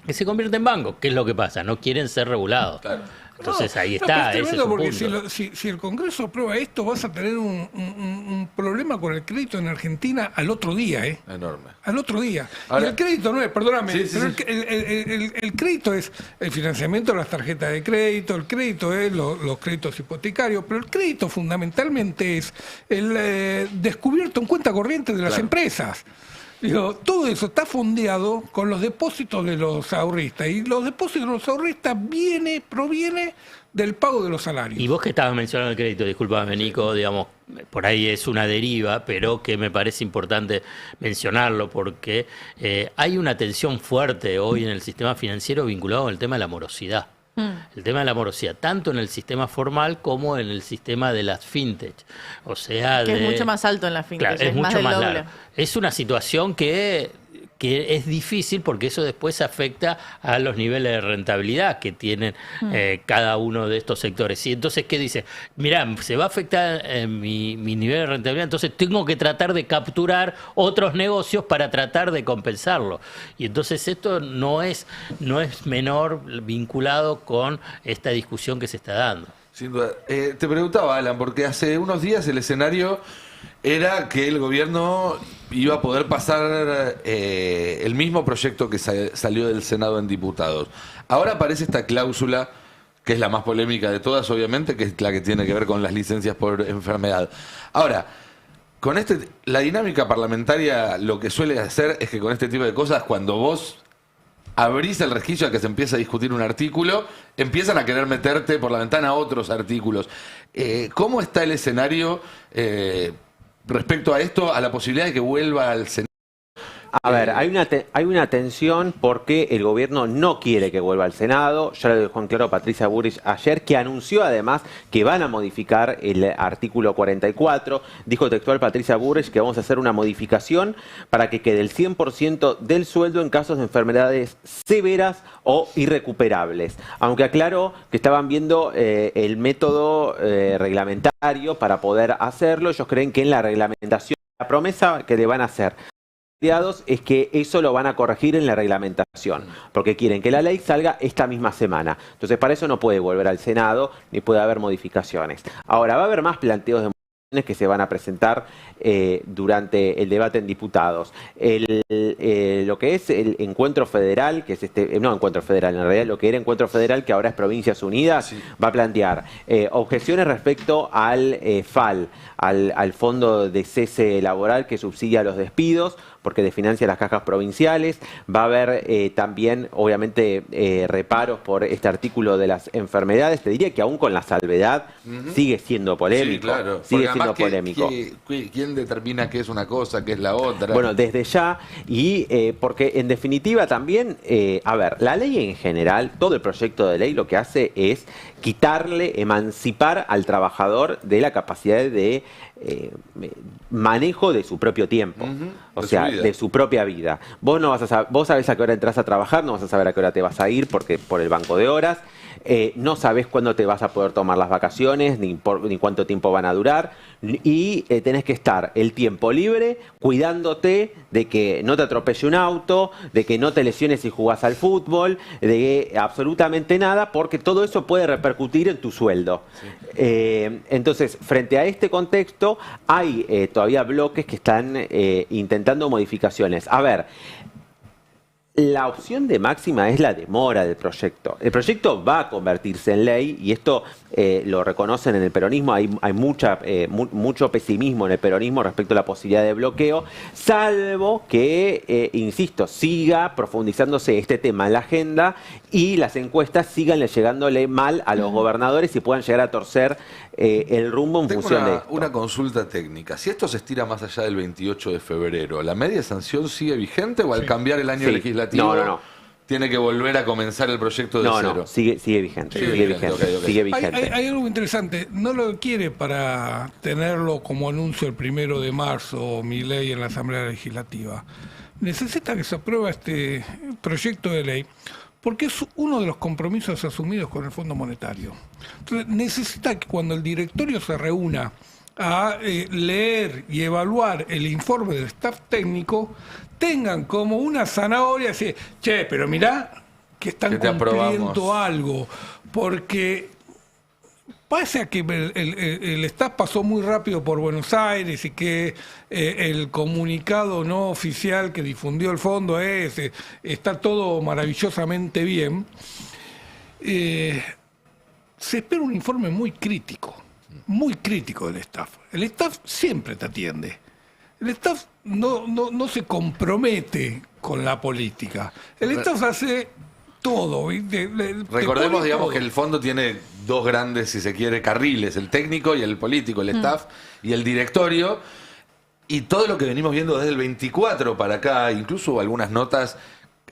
que se convierten en bancos. ¿Qué es lo que pasa? No quieren ser regulados. Claro. Entonces ahí pero está, es ese es tremendo un porque punto. si el Congreso aprueba esto, vas a tener un problema con el crédito en Argentina al otro día, ¿eh? Enorme. Al otro día. Ahora- Y el crédito no es, perdóname, Sí, sí, pero sí. el crédito es el financiamiento de las tarjetas de crédito, el crédito es los créditos hipotecarios, pero el crédito fundamentalmente es el descubierto en cuenta corriente de las Claro. empresas. Digo, todo eso está fondeado con los depósitos de los ahorristas y los depósitos de los ahorristas proviene del pago de los salarios. Y vos que estabas mencionando el crédito, discúlpame Nico, digamos, por ahí es una deriva, pero que me parece importante mencionarlo porque hay una tensión fuerte hoy en el sistema financiero vinculado con el tema de la morosidad. El tema de la morosidad, tanto en el sistema formal como en el sistema de las fintech. O sea, Que es mucho más alto en la fintech, Claro, es es más mucho del más doble. largo. Es una situación que es difícil porque eso después afecta a los niveles de rentabilidad que tienen cada uno de estos sectores. Y entonces, ¿qué dice? Mirá, se va a afectar mi nivel de rentabilidad, entonces tengo que tratar de capturar otros negocios para tratar de compensarlo. Y entonces esto no es menor vinculado con esta discusión que se está dando. Sin duda. Te preguntaba, Alan, porque hace unos días el escenario era que el gobierno iba a poder pasar el mismo proyecto que salió del Senado en diputados. Ahora aparece esta cláusula, que es la más polémica de todas, obviamente, que es la que tiene que ver con las licencias por enfermedad. Ahora, con la dinámica parlamentaria lo que suele hacer es que con este tipo de cosas, cuando vos abrís el resquicio a que se empiece a discutir un artículo, empiezan a querer meterte por la ventana otros artículos. ¿Cómo está el escenario respecto a esto, a la posibilidad de que vuelva al Senado? A ver, hay una tensión porque el gobierno no quiere que vuelva al Senado. Ya lo dejó en claro Patricia Bullrich ayer, que anunció además que van a modificar el artículo 44. Dijo textual Patricia Bullrich que vamos a hacer una modificación para que quede el 100% del sueldo en casos de enfermedades severas o irrecuperables. Aunque aclaró que estaban viendo el método reglamentario para poder hacerlo. Ellos creen que en la reglamentación, la promesa que le van a hacer es que eso lo van a corregir en la reglamentación, porque quieren que la ley salga esta misma semana. Entonces, para eso no puede volver al Senado ni puede haber modificaciones. Ahora, va a haber más planteos de modificaciones que se van a presentar durante el debate en diputados. Lo que es el encuentro federal, que es no encuentro federal, en realidad lo que era encuentro federal, que ahora es Provincias Unidas, sí, va a plantear objeciones respecto al FAL, al Fondo de Cese Laboral que subsidia los despidos, porque desfinancia las cajas provinciales. Va a haber también, obviamente, reparos por este artículo de las enfermedades. Te diría que aún con la salvedad sigue siendo polémico. Sí, claro. Sigue siendo polémico. ¿Quién determina qué es una cosa, qué es la otra? Bueno, desde ya, y porque en definitiva también, a ver, la ley en general, todo el proyecto de ley lo que hace es quitarle, emancipar al trabajador de la capacidad de manejo de su propio tiempo, o sea, de su propia vida. Vos no vas a saber, vos sabés a qué hora entras a trabajar, no vas a saber a qué hora te vas a ir porque por el banco de horas, no sabés cuándo te vas a poder tomar las vacaciones, ni cuánto tiempo van a durar, y tenés que estar el tiempo libre cuidándote de que no te atropelle un auto, de que no te lesiones si jugás al fútbol, de absolutamente nada, porque todo eso puede repercutir en tu sueldo. Sí. Entonces, frente a este contexto, hay todavía bloques que están intentando modificaciones. A ver, la opción de máxima es la demora del proyecto. El proyecto va a convertirse en ley y esto lo reconocen en el peronismo. Hay mucho pesimismo en el peronismo respecto a la posibilidad de bloqueo, salvo que, insisto, siga profundizándose este tema en la agenda y las encuestas sigan llegándole mal a los gobernadores y puedan llegar a torcer el rumbo en función de esto. Una consulta técnica. Si esto se estira más allá del 28 de febrero, ¿la media sanción sigue vigente o al cambiar el año legislativo tiene que volver a comenzar el proyecto de cero? No, sigue vigente. Sigue vigente. Hay algo interesante. No lo quiere para tenerlo como anuncio el 1 de marzo, Milei en la Asamblea Legislativa. Necesita que se apruebe este proyecto de ley porque es uno de los compromisos asumidos con el Fondo Monetario. Entonces, necesita que cuando el directorio se reúna a leer y evaluar el informe del staff técnico, tengan como una zanahoria, así, che, pero mirá que están cumpliendo algo, porque pasa que el staff pasó muy rápido por Buenos Aires y que el comunicado no oficial que difundió el fondo está todo maravillosamente bien. Se espera un informe muy crítico del staff. El staff siempre te atiende. El staff no se compromete con la política. El staff hace todo. Recordemos, digamos, que el fondo tiene dos grandes, si se quiere, carriles, el técnico y el político, el staff y el directorio. Y todo lo que venimos viendo desde el 24 para acá, incluso algunas notas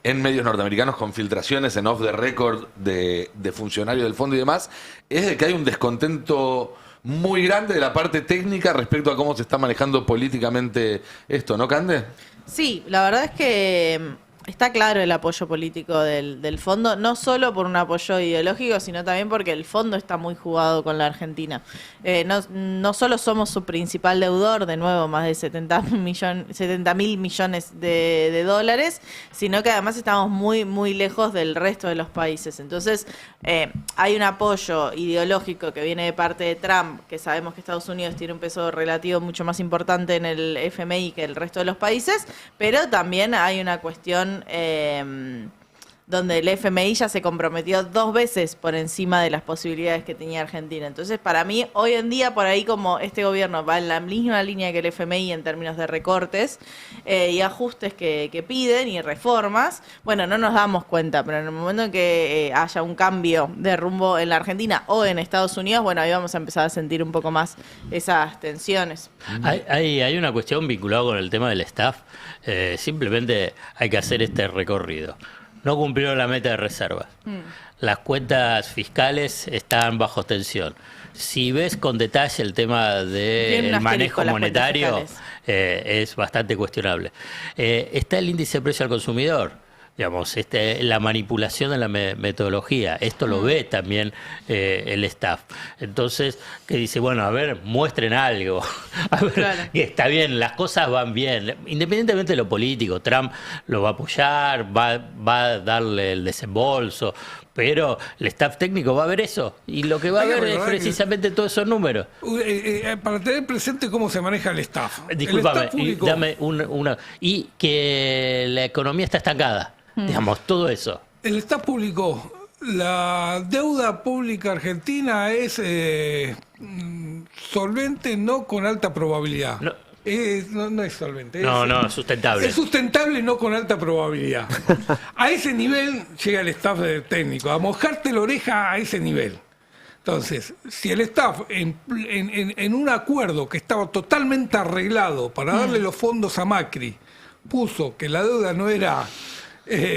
en medios norteamericanos con filtraciones en off the record de funcionarios del fondo y demás, es de que hay un descontento muy grande de la parte técnica respecto a cómo se está manejando políticamente esto, ¿no, Cande? Sí, la verdad es que está claro el apoyo político del fondo, no solo por un apoyo ideológico, sino también porque el fondo está muy jugado con la Argentina. No solo somos su principal deudor, de nuevo, más de 70.000 millones de dólares, sino que además estamos muy, muy lejos del resto de los países. Entonces, hay un apoyo ideológico que viene de parte de Trump, que sabemos que Estados Unidos tiene un peso relativo mucho más importante en el FMI que el resto de los países, pero también hay una cuestión donde el FMI ya se comprometió 2 veces por encima de las posibilidades que tenía Argentina. Entonces, para mí, hoy en día, por ahí como este gobierno va en la misma línea que el FMI en términos de recortes y ajustes que piden y reformas, bueno, no nos damos cuenta, pero en el momento en que haya un cambio de rumbo en la Argentina o en Estados Unidos, bueno, ahí vamos a empezar a sentir un poco más esas tensiones. Hay una cuestión vinculada con el tema del staff. Simplemente hay que hacer este recorrido. No cumplieron la meta de reservas. Las cuentas fiscales están bajo tensión. Si ves con detalle el tema del manejo monetario, es bastante cuestionable. Está el índice de precio al consumidor. Digamos, la manipulación de la metodología, esto lo ve también el staff. Entonces, que dice, bueno, a ver, muestren algo. A ver, claro. Está bien, las cosas van bien. Independientemente de lo político, Trump lo va a apoyar, va a darle el desembolso, pero el staff técnico va a ver eso. Y lo que va a ver es precisamente todos esos números. Para tener presente cómo se maneja el staff. Discúlpame, dame una. Y que la economía está estancada. Digamos, todo eso. El staff publicó, la deuda pública argentina es solvente, no con alta probabilidad. No es solvente. No, sustentable. Es sustentable, no con alta probabilidad. A ese nivel llega el staff técnico, a mojarte la oreja a ese nivel. Entonces, si el staff en un acuerdo que estaba totalmente arreglado para darle los fondos a Macri, puso que la deuda no era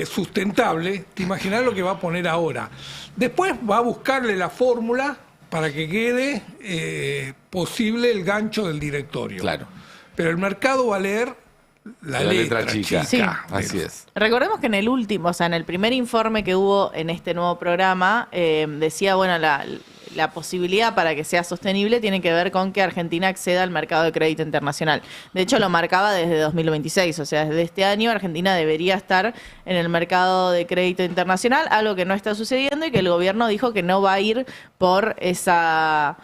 sustentable, te imaginas lo que va a poner ahora. Después va a buscarle la fórmula para que quede posible el gancho del directorio. Claro. Pero el mercado va a leer la letra chica. Sí. Así es. Recordemos que en el último, o sea, en el primer informe que hubo en este nuevo programa, decía, bueno, la posibilidad para que sea sostenible tiene que ver con que Argentina acceda al mercado de crédito internacional. De hecho, lo marcaba desde 2026, o sea, desde este año Argentina debería estar en el mercado de crédito internacional, algo que no está sucediendo y que el gobierno dijo que no va a ir por esa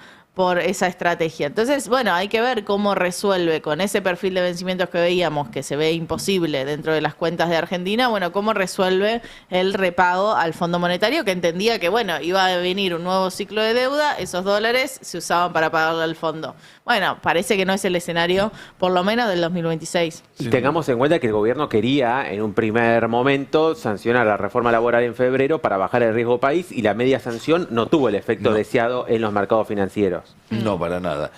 estrategia. Entonces, bueno, hay que ver cómo resuelve con ese perfil de vencimientos que veíamos, que se ve imposible dentro de las cuentas de Argentina, bueno, cómo resuelve el repago al Fondo Monetario, que entendía que, bueno, iba a venir un nuevo ciclo de deuda, esos dólares se usaban para pagarle al fondo. Bueno, parece que no es el escenario, por lo menos del 2026. Y tengamos en cuenta que el gobierno quería, en un primer momento, sancionar la reforma laboral en febrero para bajar el riesgo país, y la media sanción no tuvo el efecto deseado en los mercados financieros. No, para nada.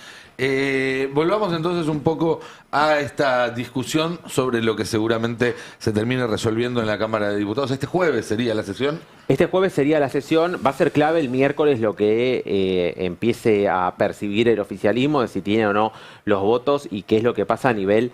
Volvamos entonces un poco a esta discusión sobre lo que seguramente se termine resolviendo en la Cámara de Diputados. ¿Este jueves sería la sesión? Este jueves sería la sesión. Va a ser clave el miércoles lo que empiece a percibir el oficialismo, de si tiene o no los votos y qué es lo que pasa a nivel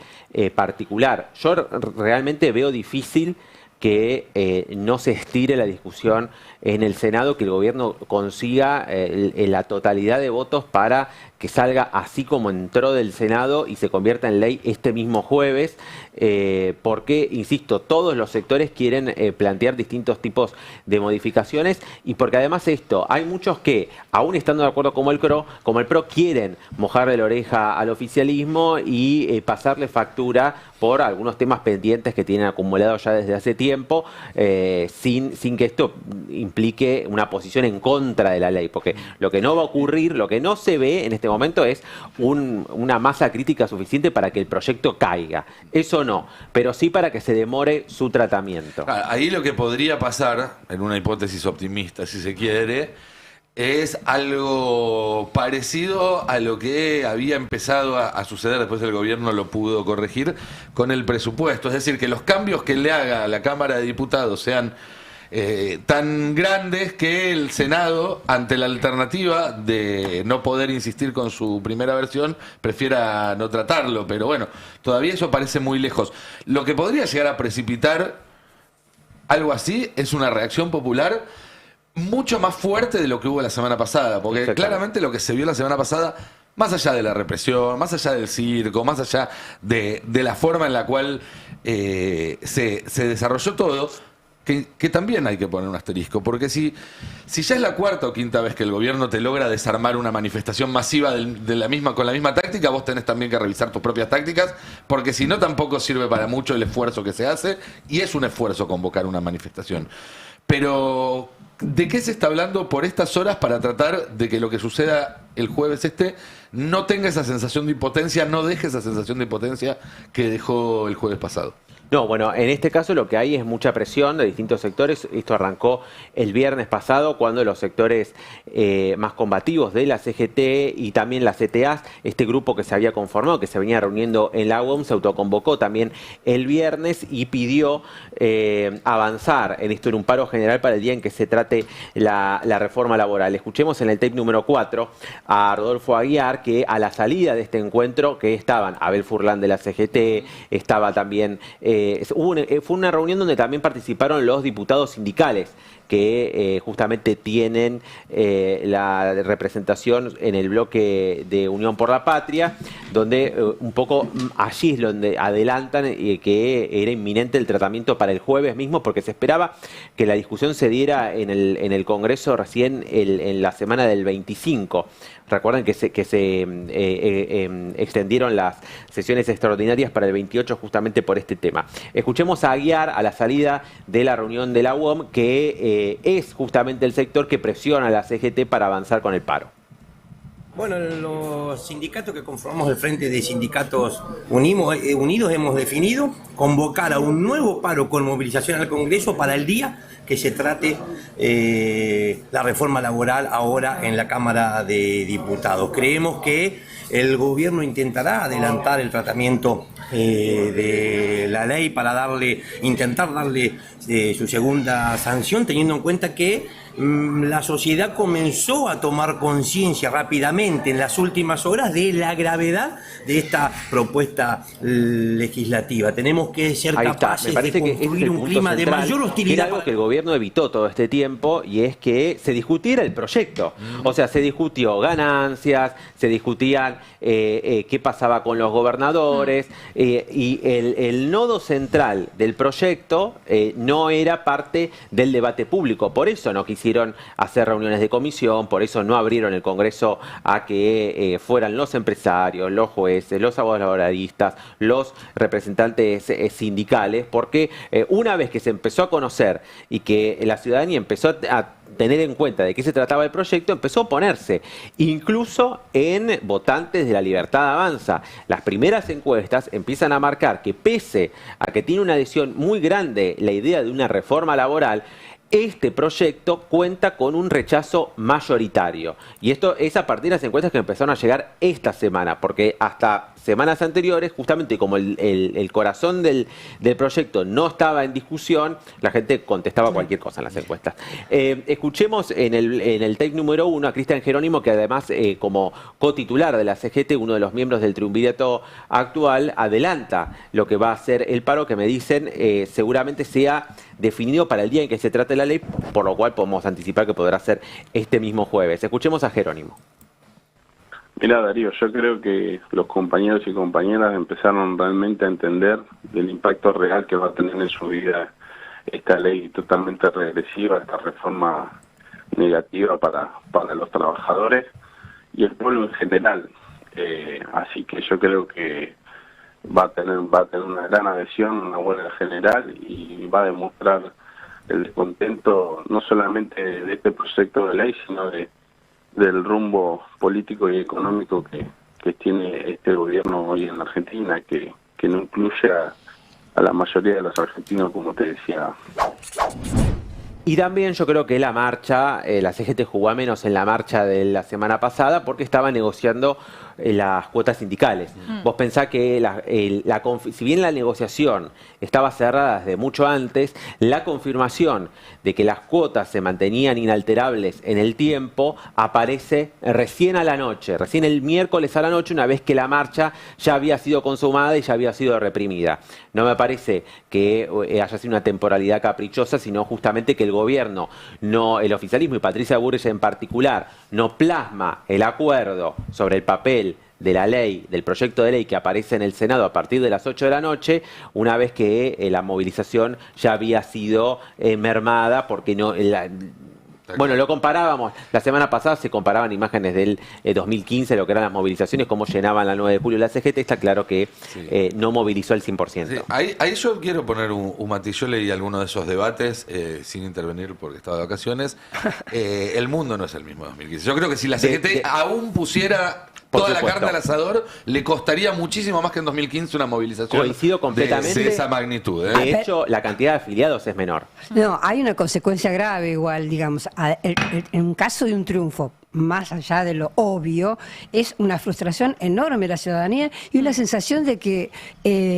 particular. Yo realmente veo difícil que no se estire la discusión en el Senado, que el gobierno consiga la totalidad de votos para que salga así como entró del Senado y se convierta en ley este mismo jueves, porque, insisto, todos los sectores quieren plantear distintos tipos de modificaciones y porque además hay muchos que, aún estando de acuerdo como el PRO, quieren mojarle la oreja al oficialismo y pasarle factura por algunos temas pendientes que tienen acumulados ya desde hace tiempo, sin que esto implique una posición en contra de la ley, porque lo que no va a ocurrir, lo que no se ve en este momento es una masa crítica suficiente para que el proyecto caiga. Eso no, pero sí para que se demore su tratamiento. Ahí lo que podría pasar, en una hipótesis optimista si se quiere, es algo parecido a lo que había empezado a suceder después del gobierno lo pudo corregir con el presupuesto. Es decir, que los cambios que le haga a la Cámara de Diputados sean tan grandes que el Senado, ante la alternativa de no poder insistir con su primera versión, prefiera no tratarlo. Pero bueno, todavía eso parece muy lejos. Lo que podría llegar a precipitar algo así es una reacción popular mucho más fuerte de lo que hubo la semana pasada, porque claramente lo que se vio la semana pasada, más allá de la represión, más allá del circo, más allá de la forma en la cual se desarrolló todo, que también hay que poner un asterisco, porque si ya es la cuarta o quinta vez que el gobierno te logra desarmar una manifestación masiva con la misma táctica, vos tenés también que revisar tus propias tácticas, porque si no tampoco sirve para mucho el esfuerzo que se hace, y es un esfuerzo convocar una manifestación. Pero ¿de qué se está hablando por estas horas para tratar de que lo que suceda el jueves no tenga esa sensación de impotencia, no deje esa sensación de impotencia que dejó el jueves pasado? No, bueno, en este caso lo que hay es mucha presión de distintos sectores. Esto arrancó el viernes pasado cuando los sectores más combativos de la CGT y también la CTA, este grupo que se había conformado, que se venía reuniendo en la UOM, se autoconvocó también el viernes y pidió avanzar en esto, en un paro general para el día en que se trate la reforma laboral. Escuchemos en el tape número 4 a Rodolfo Aguiar, que a la salida de este encuentro, que estaban Abel Furlan de la CGT, estaba también... fue una reunión donde también participaron los diputados sindicales que justamente tienen la representación en el bloque de Unión por la Patria, donde un poco allí es donde adelantan que era inminente el tratamiento para el jueves mismo, porque se esperaba que la discusión se diera en el Congreso recién en la semana del 25. Recuerden que se extendieron las sesiones extraordinarias para el 28 justamente por este tema. Escuchemos a Aguiar a la salida de la reunión de la UOM, que es justamente el sector que presiona a la CGT para avanzar con el paro. Bueno, los sindicatos que conformamos el Frente de Sindicatos Unidos hemos definido convocar a un nuevo paro con movilización al Congreso para el día que se trate la reforma laboral ahora en la Cámara de Diputados. Creemos que el gobierno intentará adelantar el tratamiento de la ley para intentar darle su segunda sanción, teniendo en cuenta que la sociedad comenzó a tomar conciencia rápidamente en las últimas horas de la gravedad de esta propuesta legislativa. Tenemos que ser capaces de construir un clima de mayor hostilidad. Era algo que el gobierno evitó todo este tiempo, y es que se discutiera el proyecto. O sea, se discutió ganancias, se discutían qué pasaba con los gobernadores, y el nodo central del proyecto no era parte del debate público. Por eso no quisieron hacer reuniones de comisión, por eso no abrieron el Congreso a que fueran los empresarios, los jueces, los abogados laboralistas, los representantes sindicales, porque una vez que se empezó a conocer y que la ciudadanía empezó a tener en cuenta de qué se trataba el proyecto, empezó a oponerse, incluso en votantes de La Libertad Avanza. Las primeras encuestas empiezan a marcar que, pese a que tiene una adhesión muy grande la idea de una reforma laboral, este proyecto cuenta con un rechazo mayoritario. Y esto es a partir de las encuestas que empezaron a llegar esta semana, porque hasta semanas anteriores, justamente como el corazón del proyecto no estaba en discusión, la gente contestaba cualquier cosa en las encuestas. Escuchemos en el tape número 1 a Cristian Jerónimo, que además como cotitular de la CGT, uno de los miembros del triunvirato actual, adelanta lo que va a ser el paro, que me dicen seguramente sea definido para el día en que se trate la ley, por lo cual podemos anticipar que podrá ser este mismo jueves. Escuchemos a Jerónimo. Mira, Darío, yo creo que los compañeros y compañeras empezaron realmente a entender el impacto real que va a tener en su vida esta ley totalmente regresiva, esta reforma negativa para los trabajadores y el pueblo en general. Así que yo creo que va a tener una gran adhesión, una huelga general, y va a demostrar el descontento no solamente de este proyecto de ley, sino del rumbo político y económico que tiene este gobierno hoy en Argentina, que no incluye a la mayoría de los argentinos, como te decía. Y también yo creo que la marcha, la CGT jugó a menos en la marcha de la semana pasada porque estaba negociando las cuotas sindicales. Vos pensás que si bien la negociación estaba cerrada desde mucho antes, la confirmación de que las cuotas se mantenían inalterables en el tiempo aparece recién a la noche, recién el miércoles a la noche, una vez que la marcha ya había sido consumada y ya había sido reprimida. No me parece que haya sido una temporalidad caprichosa, sino justamente que el gobierno, el oficialismo y Patricia Bullrich en particular, no plasma el acuerdo sobre el papel de la ley, del proyecto de ley que aparece en el Senado a partir de las 8 de la noche, una vez que la movilización ya había sido mermada, porque no... Bueno, lo comparábamos, la semana pasada se comparaban imágenes del 2015, lo que eran las movilizaciones, cómo llenaban la 9 de julio la CGT, está claro que no movilizó el 100%. Sí, ahí yo quiero poner un matiz. Yo leí alguno de esos debates sin intervenir porque estaba de vacaciones. El mundo no es el mismo de 2015. Yo creo que si la CGT aún pusiera toda la carne al asador, le costaría muchísimo más que en 2015 una movilización. Coincido completamente. De esa magnitud. De hecho, la cantidad de afiliados es menor. No, hay una consecuencia grave igual, digamos. En un caso de un triunfo, más allá de lo obvio, es una frustración enorme de la ciudadanía y una sensación de que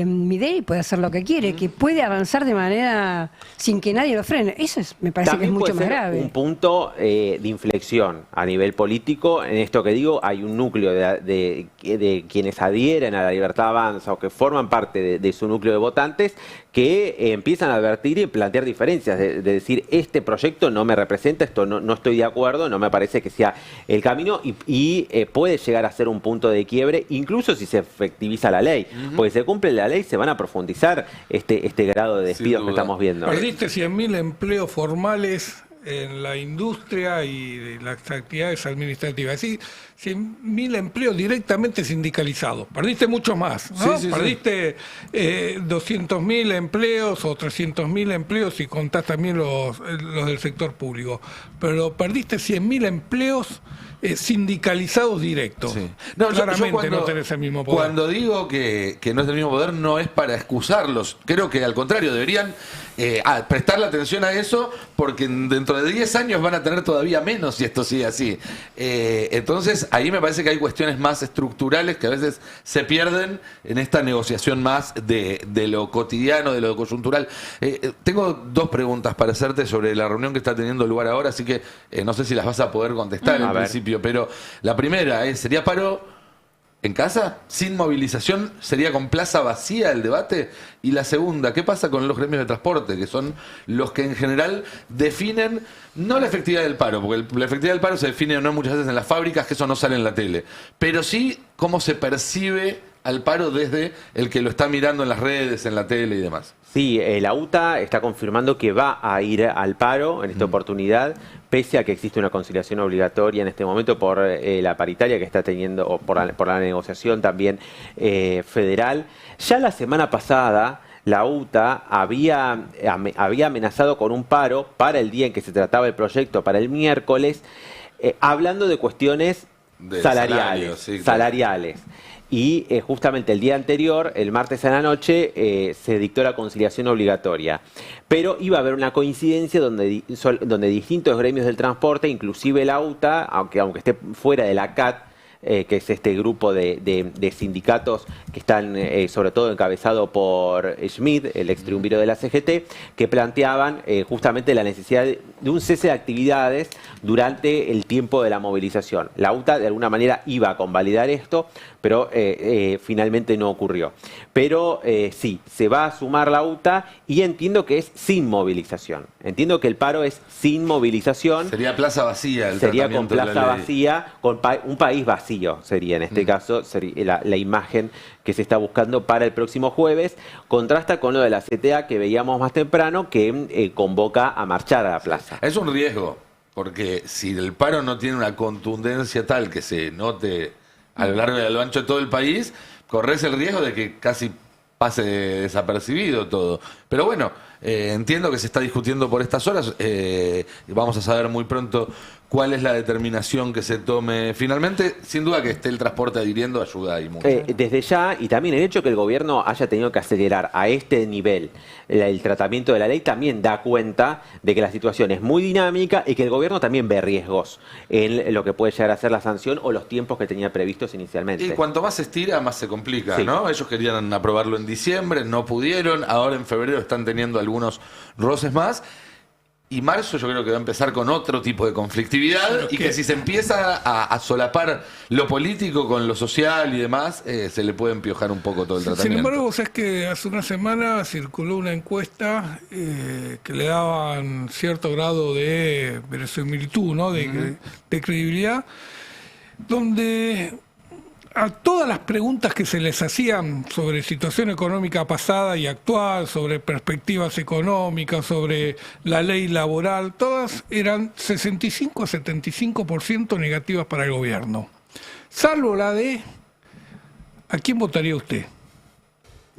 Milei puede hacer lo que quiere, que puede avanzar de manera sin que nadie lo frene. Eso me parece que es mucho más grave. Un punto de inflexión a nivel político. En esto que digo, hay un núcleo de quienes adhieren a la Libertad Avanza o que forman parte de su núcleo de votantes que empiezan a advertir y plantear diferencias, de decir, este proyecto no me representa, esto no estoy de acuerdo, no me parece que sea el camino, y puede llegar a ser un punto de quiebre, incluso si se efectiviza la ley, porque si se cumple la ley se van a profundizar este grado de despidos que estamos viendo. Perdiste 100.000 empleos formales en la industria y de las actividades administrativas. Sí, 100.000 empleos directamente sindicalizados. Perdiste mucho más, ¿no? Perdiste 200.000 empleos o 300.000 empleos si contás también los del sector público. Pero perdiste 100.000 empleos sindicalizados directos. Sí. No, claramente no tenés el mismo poder. Cuando digo que no es el mismo poder, no es para excusarlos. Creo que al contrario, deberían prestarle atención a eso, porque dentro de 10 años van a tener todavía menos si esto sigue así. Entonces, ahí me parece que hay cuestiones más estructurales que a veces se pierden en esta negociación más de lo cotidiano, de lo coyuntural. Tengo dos preguntas para hacerte sobre la reunión que está teniendo lugar ahora, así que no sé si las vas a poder contestar en principio, pero la primera es, ¿sería paro en casa? ¿Sin movilización? ¿Sería con plaza vacía el debate? Y la segunda, ¿qué pasa con los gremios de transporte, que son los que en general definen, no la efectividad del paro, porque la efectividad del paro se define no muchas veces en las fábricas, que eso no sale en la tele, pero sí cómo se percibe al paro desde el que lo está mirando en las redes, en la tele y demás? Sí, la UTA está confirmando que va a ir al paro en esta oportunidad, pese a que existe una conciliación obligatoria en este momento por la paritaria que está teniendo, o por la negociación también federal. Ya la semana pasada la UTA había amenazado con un paro para el día en que se trataba el proyecto, para el miércoles, hablando de cuestiones salariales. Y justamente el día anterior, el martes a la noche, se dictó la conciliación obligatoria. Pero iba a haber una coincidencia donde distintos gremios del transporte, inclusive la UTA, aunque esté fuera de la CAT, que es este grupo de sindicatos que están sobre todo encabezado por Schmidt, el ex triunviro de la CGT, que planteaban justamente la necesidad de un cese de actividades durante el tiempo de la movilización. La UTA de alguna manera iba a convalidar esto, pero finalmente no ocurrió. Pero sí, se va a sumar la UTA y entiendo que es sin movilización. Entiendo que el paro es sin movilización. Sería plaza vacía el Sería con tratamiento de la plaza ley. vacía, con un país vacío sería en este caso sería la imagen que se está buscando para el próximo jueves. Contrasta con lo de la CTA que veíamos más temprano, que convoca a marchar a la plaza. Es un riesgo, porque si el paro no tiene una contundencia tal que se note a lo largo y a lo ancho de todo el país, corres el riesgo de que casi pase desapercibido todo. Pero bueno, entiendo que se está discutiendo por estas horas. Vamos a saber muy pronto cuál es la determinación que se tome finalmente. Sin duda que esté el transporte adhiriendo ayuda y mucho. Desde ya, y también el hecho que el gobierno haya tenido que acelerar a este nivel el tratamiento de la ley también da cuenta de que la situación es muy dinámica y que el gobierno también ve riesgos en lo que puede llegar a ser la sanción o los tiempos que tenía previstos inicialmente. Y cuanto más se estira, más se complica, Sí. ¿no? Ellos querían aprobarlo en diciembre, no pudieron, ahora en febrero están teniendo algunos roces más. Y marzo yo creo que va a empezar con otro tipo de conflictividad y que si se empieza a solapar lo político con lo social y demás, se le puede empiojar un poco todo el Sin tratamiento. embargo, vos sabés que hace una semana circuló una encuesta que le daban cierto grado de verosimilitud, ¿no? de credibilidad, donde a todas las preguntas que se les hacían sobre situación económica pasada y actual, sobre perspectivas económicas, sobre la ley laboral, todas eran 65 a 75% negativas para el gobierno. Salvo la de ¿a quién votaría usted?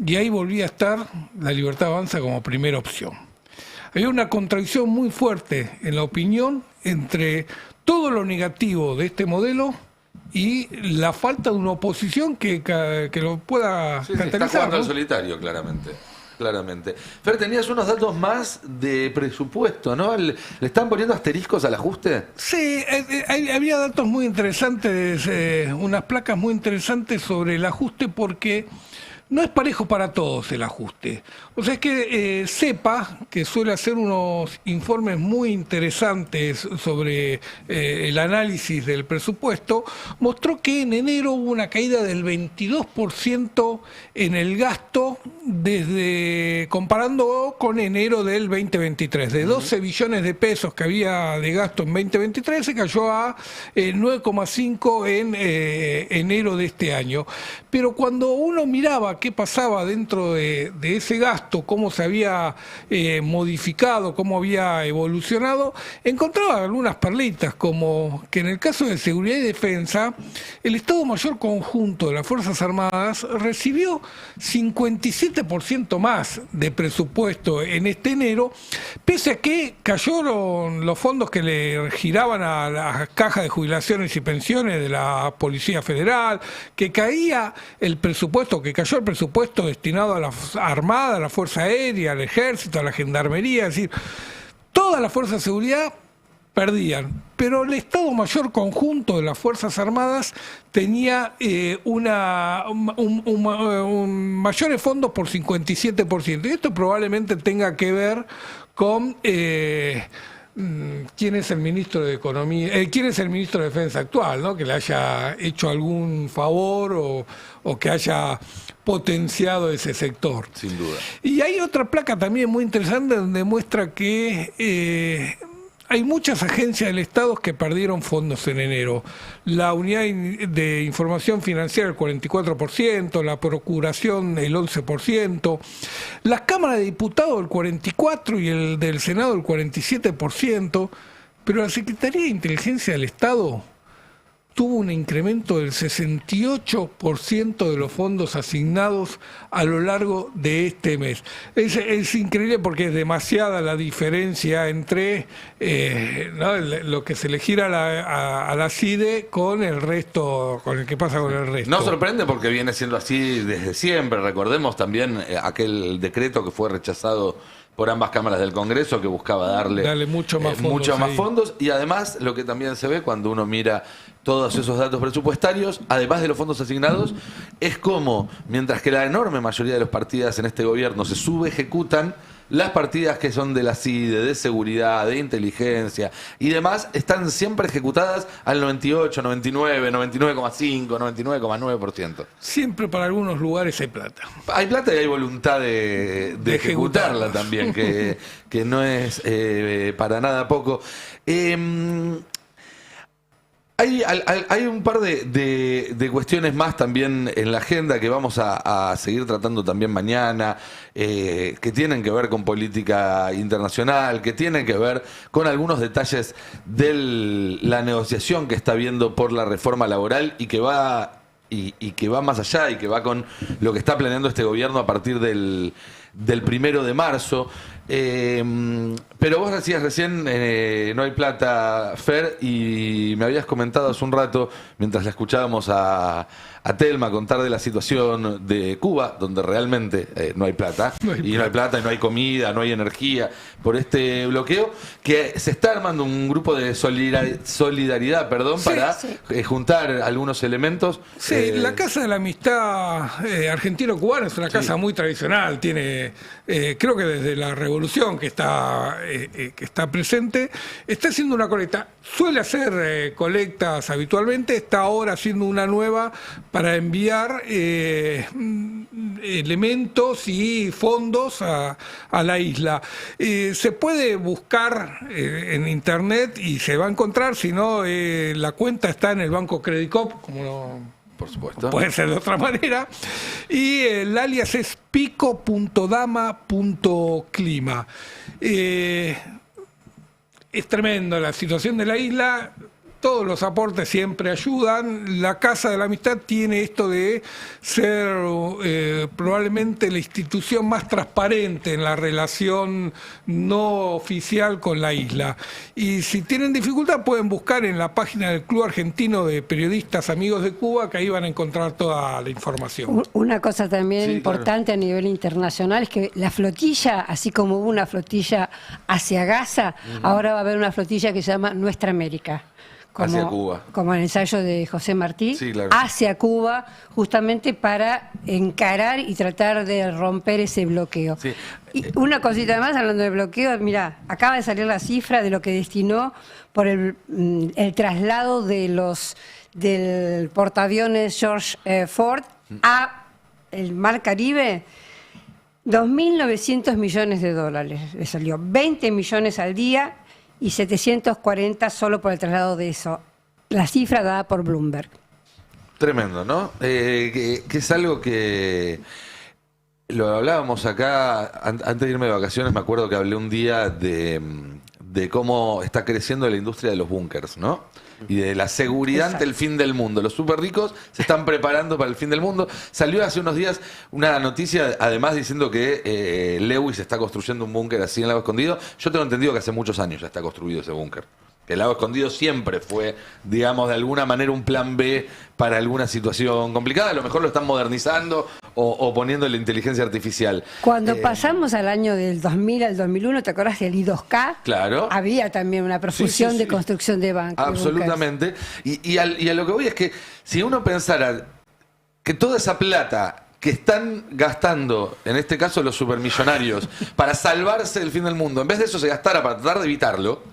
Y ahí volvía a estar la Libertad Avanza como primera opción. Había una contradicción muy fuerte en la opinión entre todo lo negativo de este modelo y la falta de una oposición que lo pueda Sí, está catalizar, jugando ¿no? al solitario, claramente. Fer, tenías unos datos más de presupuesto, ¿no? ¿Le están poniendo asteriscos al ajuste? Sí, había datos muy interesantes, unas placas muy interesantes sobre el ajuste porque no es parejo para todos el ajuste. O sea, es que CEPA, que suele hacer unos informes muy interesantes sobre el análisis del presupuesto, mostró que en enero hubo una caída del 22% en el gasto comparando con enero del 2023. De 12 billones de pesos que había de gasto en 2023 se cayó a 9,5 en enero de este año. Pero cuando uno miraba qué pasaba dentro de ese gasto, cómo se había modificado, cómo había evolucionado, encontraba algunas perlitas, como que en el caso de seguridad y defensa, el Estado Mayor Conjunto de las Fuerzas Armadas recibió 57% más de presupuesto en este enero, pese a que cayeron los fondos que le giraban a las cajas de jubilaciones y pensiones de la Policía Federal, que cayó el presupuesto destinado a la Armada, a la Fuerza Aérea, al Ejército, a la Gendarmería, es decir, todas las fuerzas de seguridad perdían, pero el Estado Mayor Conjunto de las Fuerzas Armadas tenía mayores fondos por 57%, y esto probablemente tenga que ver con quién es el ministro de Economía, quién es el ministro de Defensa actual, ¿no? Que le haya hecho algún favor o que haya potenciado ese sector. Sin duda. Y hay otra placa también muy interesante donde muestra que hay muchas agencias del Estado que perdieron fondos en enero. La Unidad de Información Financiera el 44%, la Procuración el 11%, las Cámaras de Diputados el 44% y el del Senado el 47%, pero la Secretaría de Inteligencia del Estado tuvo un incremento del 68% de los fondos asignados a lo largo de este mes. Es increíble porque es demasiada la diferencia entre ¿no? lo que se le gira a la CIDE con el resto, con el que pasa con el resto. No sorprende porque viene siendo así desde siempre. Recordemos también aquel decreto que fue rechazado por ambas cámaras del Congreso, que buscaba darle mucho más fondos. mucho más fondos. Y además, lo que también se ve cuando uno mira todos esos datos presupuestarios, además de los fondos asignados, es como, mientras que la enorme mayoría de las partidas en este gobierno se subejecutan, las partidas que son de la CIDE, de seguridad, de inteligencia y demás, están siempre ejecutadas al 98, 99, 99,5, 99,9%. Siempre para algunos lugares hay plata. Hay plata y hay voluntad de ejecutarla también, que no es para nada poco. Hay un par de cuestiones más también en la agenda que vamos a seguir tratando también mañana, que tienen que ver con política internacional, que tienen que ver con algunos detalles de la negociación que está habiendo por la reforma laboral y que va más allá y que va con lo que está planeando este gobierno a partir del 1 de marzo. Pero vos decías recién, no hay plata, Fer, y me habías comentado hace un rato, mientras la escuchábamos a Telma contar de la situación de Cuba, donde realmente no hay plata, no hay plata, no hay comida, no hay energía, por este bloqueo, que se está armando un grupo de solidaridad, para juntar algunos elementos. Sí, la Casa de la Amistad argentino-cubana es una casa muy tradicional, tiene, creo que desde la Revolución que está presente, está haciendo una colecta. Suele hacer colectas habitualmente, está ahora haciendo una nueva para enviar elementos y fondos a la isla. Se puede buscar en internet y se va a encontrar, si no, la cuenta está en el Banco Credit Corp, como no, por supuesto. Puede ser de otra manera. Y el alias es pico.dama.clima. Es tremendo la situación de la isla. Todos los aportes siempre ayudan. La Casa de la Amistad tiene esto de ser probablemente la institución más transparente en la relación no oficial con la isla. Y si tienen dificultad pueden buscar en la página del Club Argentino de Periodistas Amigos de Cuba, que ahí van a encontrar toda la información. Una cosa también importante a nivel internacional es que la flotilla, así como hubo una flotilla hacia Gaza, ahora va a haber una flotilla que se llama Nuestra América. Hacia Cuba. Como el ensayo de José Martí, claro. Hacia Cuba, justamente para encarar y tratar de romper ese bloqueo. Sí. Y una cosita más, hablando de bloqueo, mira, acaba de salir la cifra de lo que destinó por el traslado del portaaviones George Ford a el Mar Caribe. 2.900 millones de dólares le salió, 20 millones al día y 740 solo por el traslado de eso. La cifra dada por Bloomberg. Tremendo, ¿no? Que es algo que lo hablábamos acá antes de irme de vacaciones. Me acuerdo que hablé un día de cómo está creciendo la industria de los búnkers, ¿no? Y de la seguridad ante el fin del mundo. Los súper ricos se están preparando para el fin del mundo. Salió hace unos días una noticia, además, diciendo que Lewis está construyendo un búnker así en Lago Escondido. Yo tengo entendido que hace muchos años ya está construido ese búnker. Que el Lago Escondido siempre fue, digamos, de alguna manera un plan B para alguna situación complicada. A lo mejor lo están modernizando o poniendo la inteligencia artificial. Cuando pasamos al año del 2000 al 2001, ¿te acuerdas del I2K? Claro. Había también una profusión de construcción de bancos. Absolutamente. Y a lo que voy es que si uno pensara que toda esa plata que están gastando, en este caso los supermillonarios, para salvarse del fin del mundo, en vez de eso se gastara para tratar de evitarlo,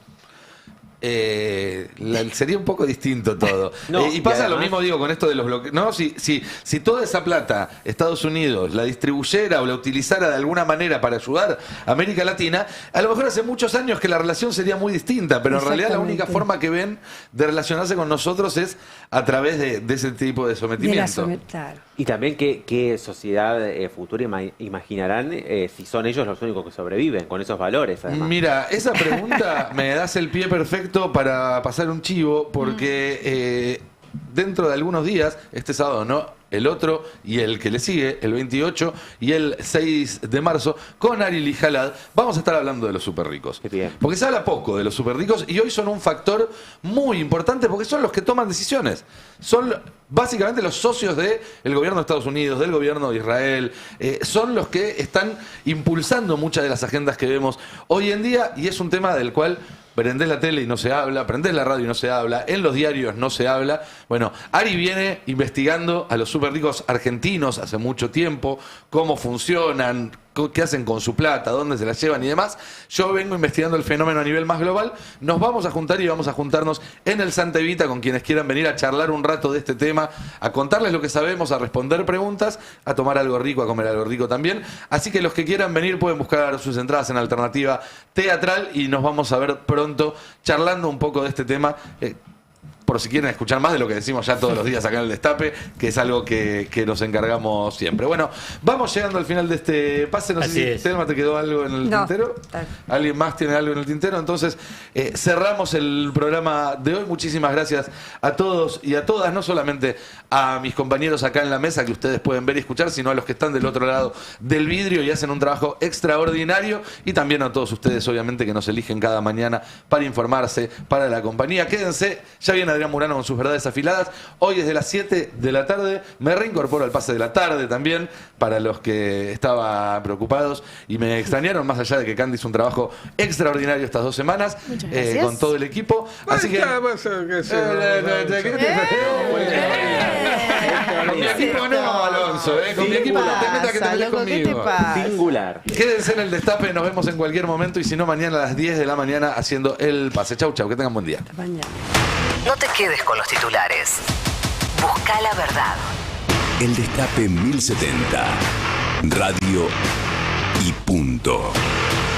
sería un poco distinto todo. Y pasa lo mismo, digo, con esto de los bloqueos. ¿No? Si toda esa plata Estados Unidos la distribuyera o la utilizara de alguna manera para ayudar a América Latina, a lo mejor hace muchos años que la relación sería muy distinta, pero en realidad la única forma que ven de relacionarse con nosotros es a través de ese tipo de sometimiento. Y también qué sociedad futura imaginarán si son ellos los únicos que sobreviven con esos valores, además. Mira, esa pregunta me das el pie perfecto para pasar un chivo, porque dentro de algunos días, este sábado no, el otro y el que le sigue, el 28 y el 6 de marzo, con Ari Lijalad, vamos a estar hablando de los súper ricos. Porque se habla poco de los súper ricos y hoy son un factor muy importante porque son los que toman decisiones. Son básicamente los socios del gobierno de Estados Unidos, del gobierno de Israel, son los que están impulsando muchas de las agendas que vemos hoy en día y es un tema del cual prendés la tele y no se habla, prendés la radio y no se habla, en los diarios no se habla. Bueno, Ari viene investigando a los súper ricos argentinos hace mucho tiempo, cómo funcionan, qué hacen con su plata, dónde se la llevan y demás. Yo vengo investigando el fenómeno a nivel más global. Nos vamos a juntar y vamos a juntarnos en el Santa Evita con quienes quieran venir a charlar un rato de este tema, a contarles lo que sabemos, a responder preguntas, a tomar algo rico, a comer algo rico también. Así que los que quieran venir pueden buscar sus entradas en Alternativa Teatral y nos vamos a ver pronto charlando un poco de este tema. Por si quieren escuchar más de lo que decimos ya todos los días acá en el Destape, que es algo que nos encargamos siempre. Bueno, vamos llegando al final de este pase. No sé si, Telma, ¿te quedó algo en el tintero? ¿Alguien más tiene algo en el tintero? Entonces, cerramos el programa de hoy. Muchísimas gracias a todos y a todas, no solamente a mis compañeros acá en la mesa, que ustedes pueden ver y escuchar, sino a los que están del otro lado del vidrio y hacen un trabajo extraordinario, y también a todos ustedes, obviamente, que nos eligen cada mañana para informarse, para la compañía. Quédense, ya viene Adrián Murano con sus verdades afiladas. Hoy desde las 7 de la tarde me reincorporo al pase de la tarde también, para los que estaban preocupados y me extrañaron, más allá de que Candy hizo un trabajo extraordinario estas 2 semanas con todo el equipo. Así que... Con mi equipo no, Alonso, con mi equipo no te metas que te pelees conmigo. Singular. Quédense en el Destape, nos vemos en cualquier momento y si no, mañana a las 10 de la mañana haciendo el pase. Chau, chau, que tengan buen día. Hasta mañana. No te quedes con los titulares. Busca la verdad. El Destape 1070. Radio y punto.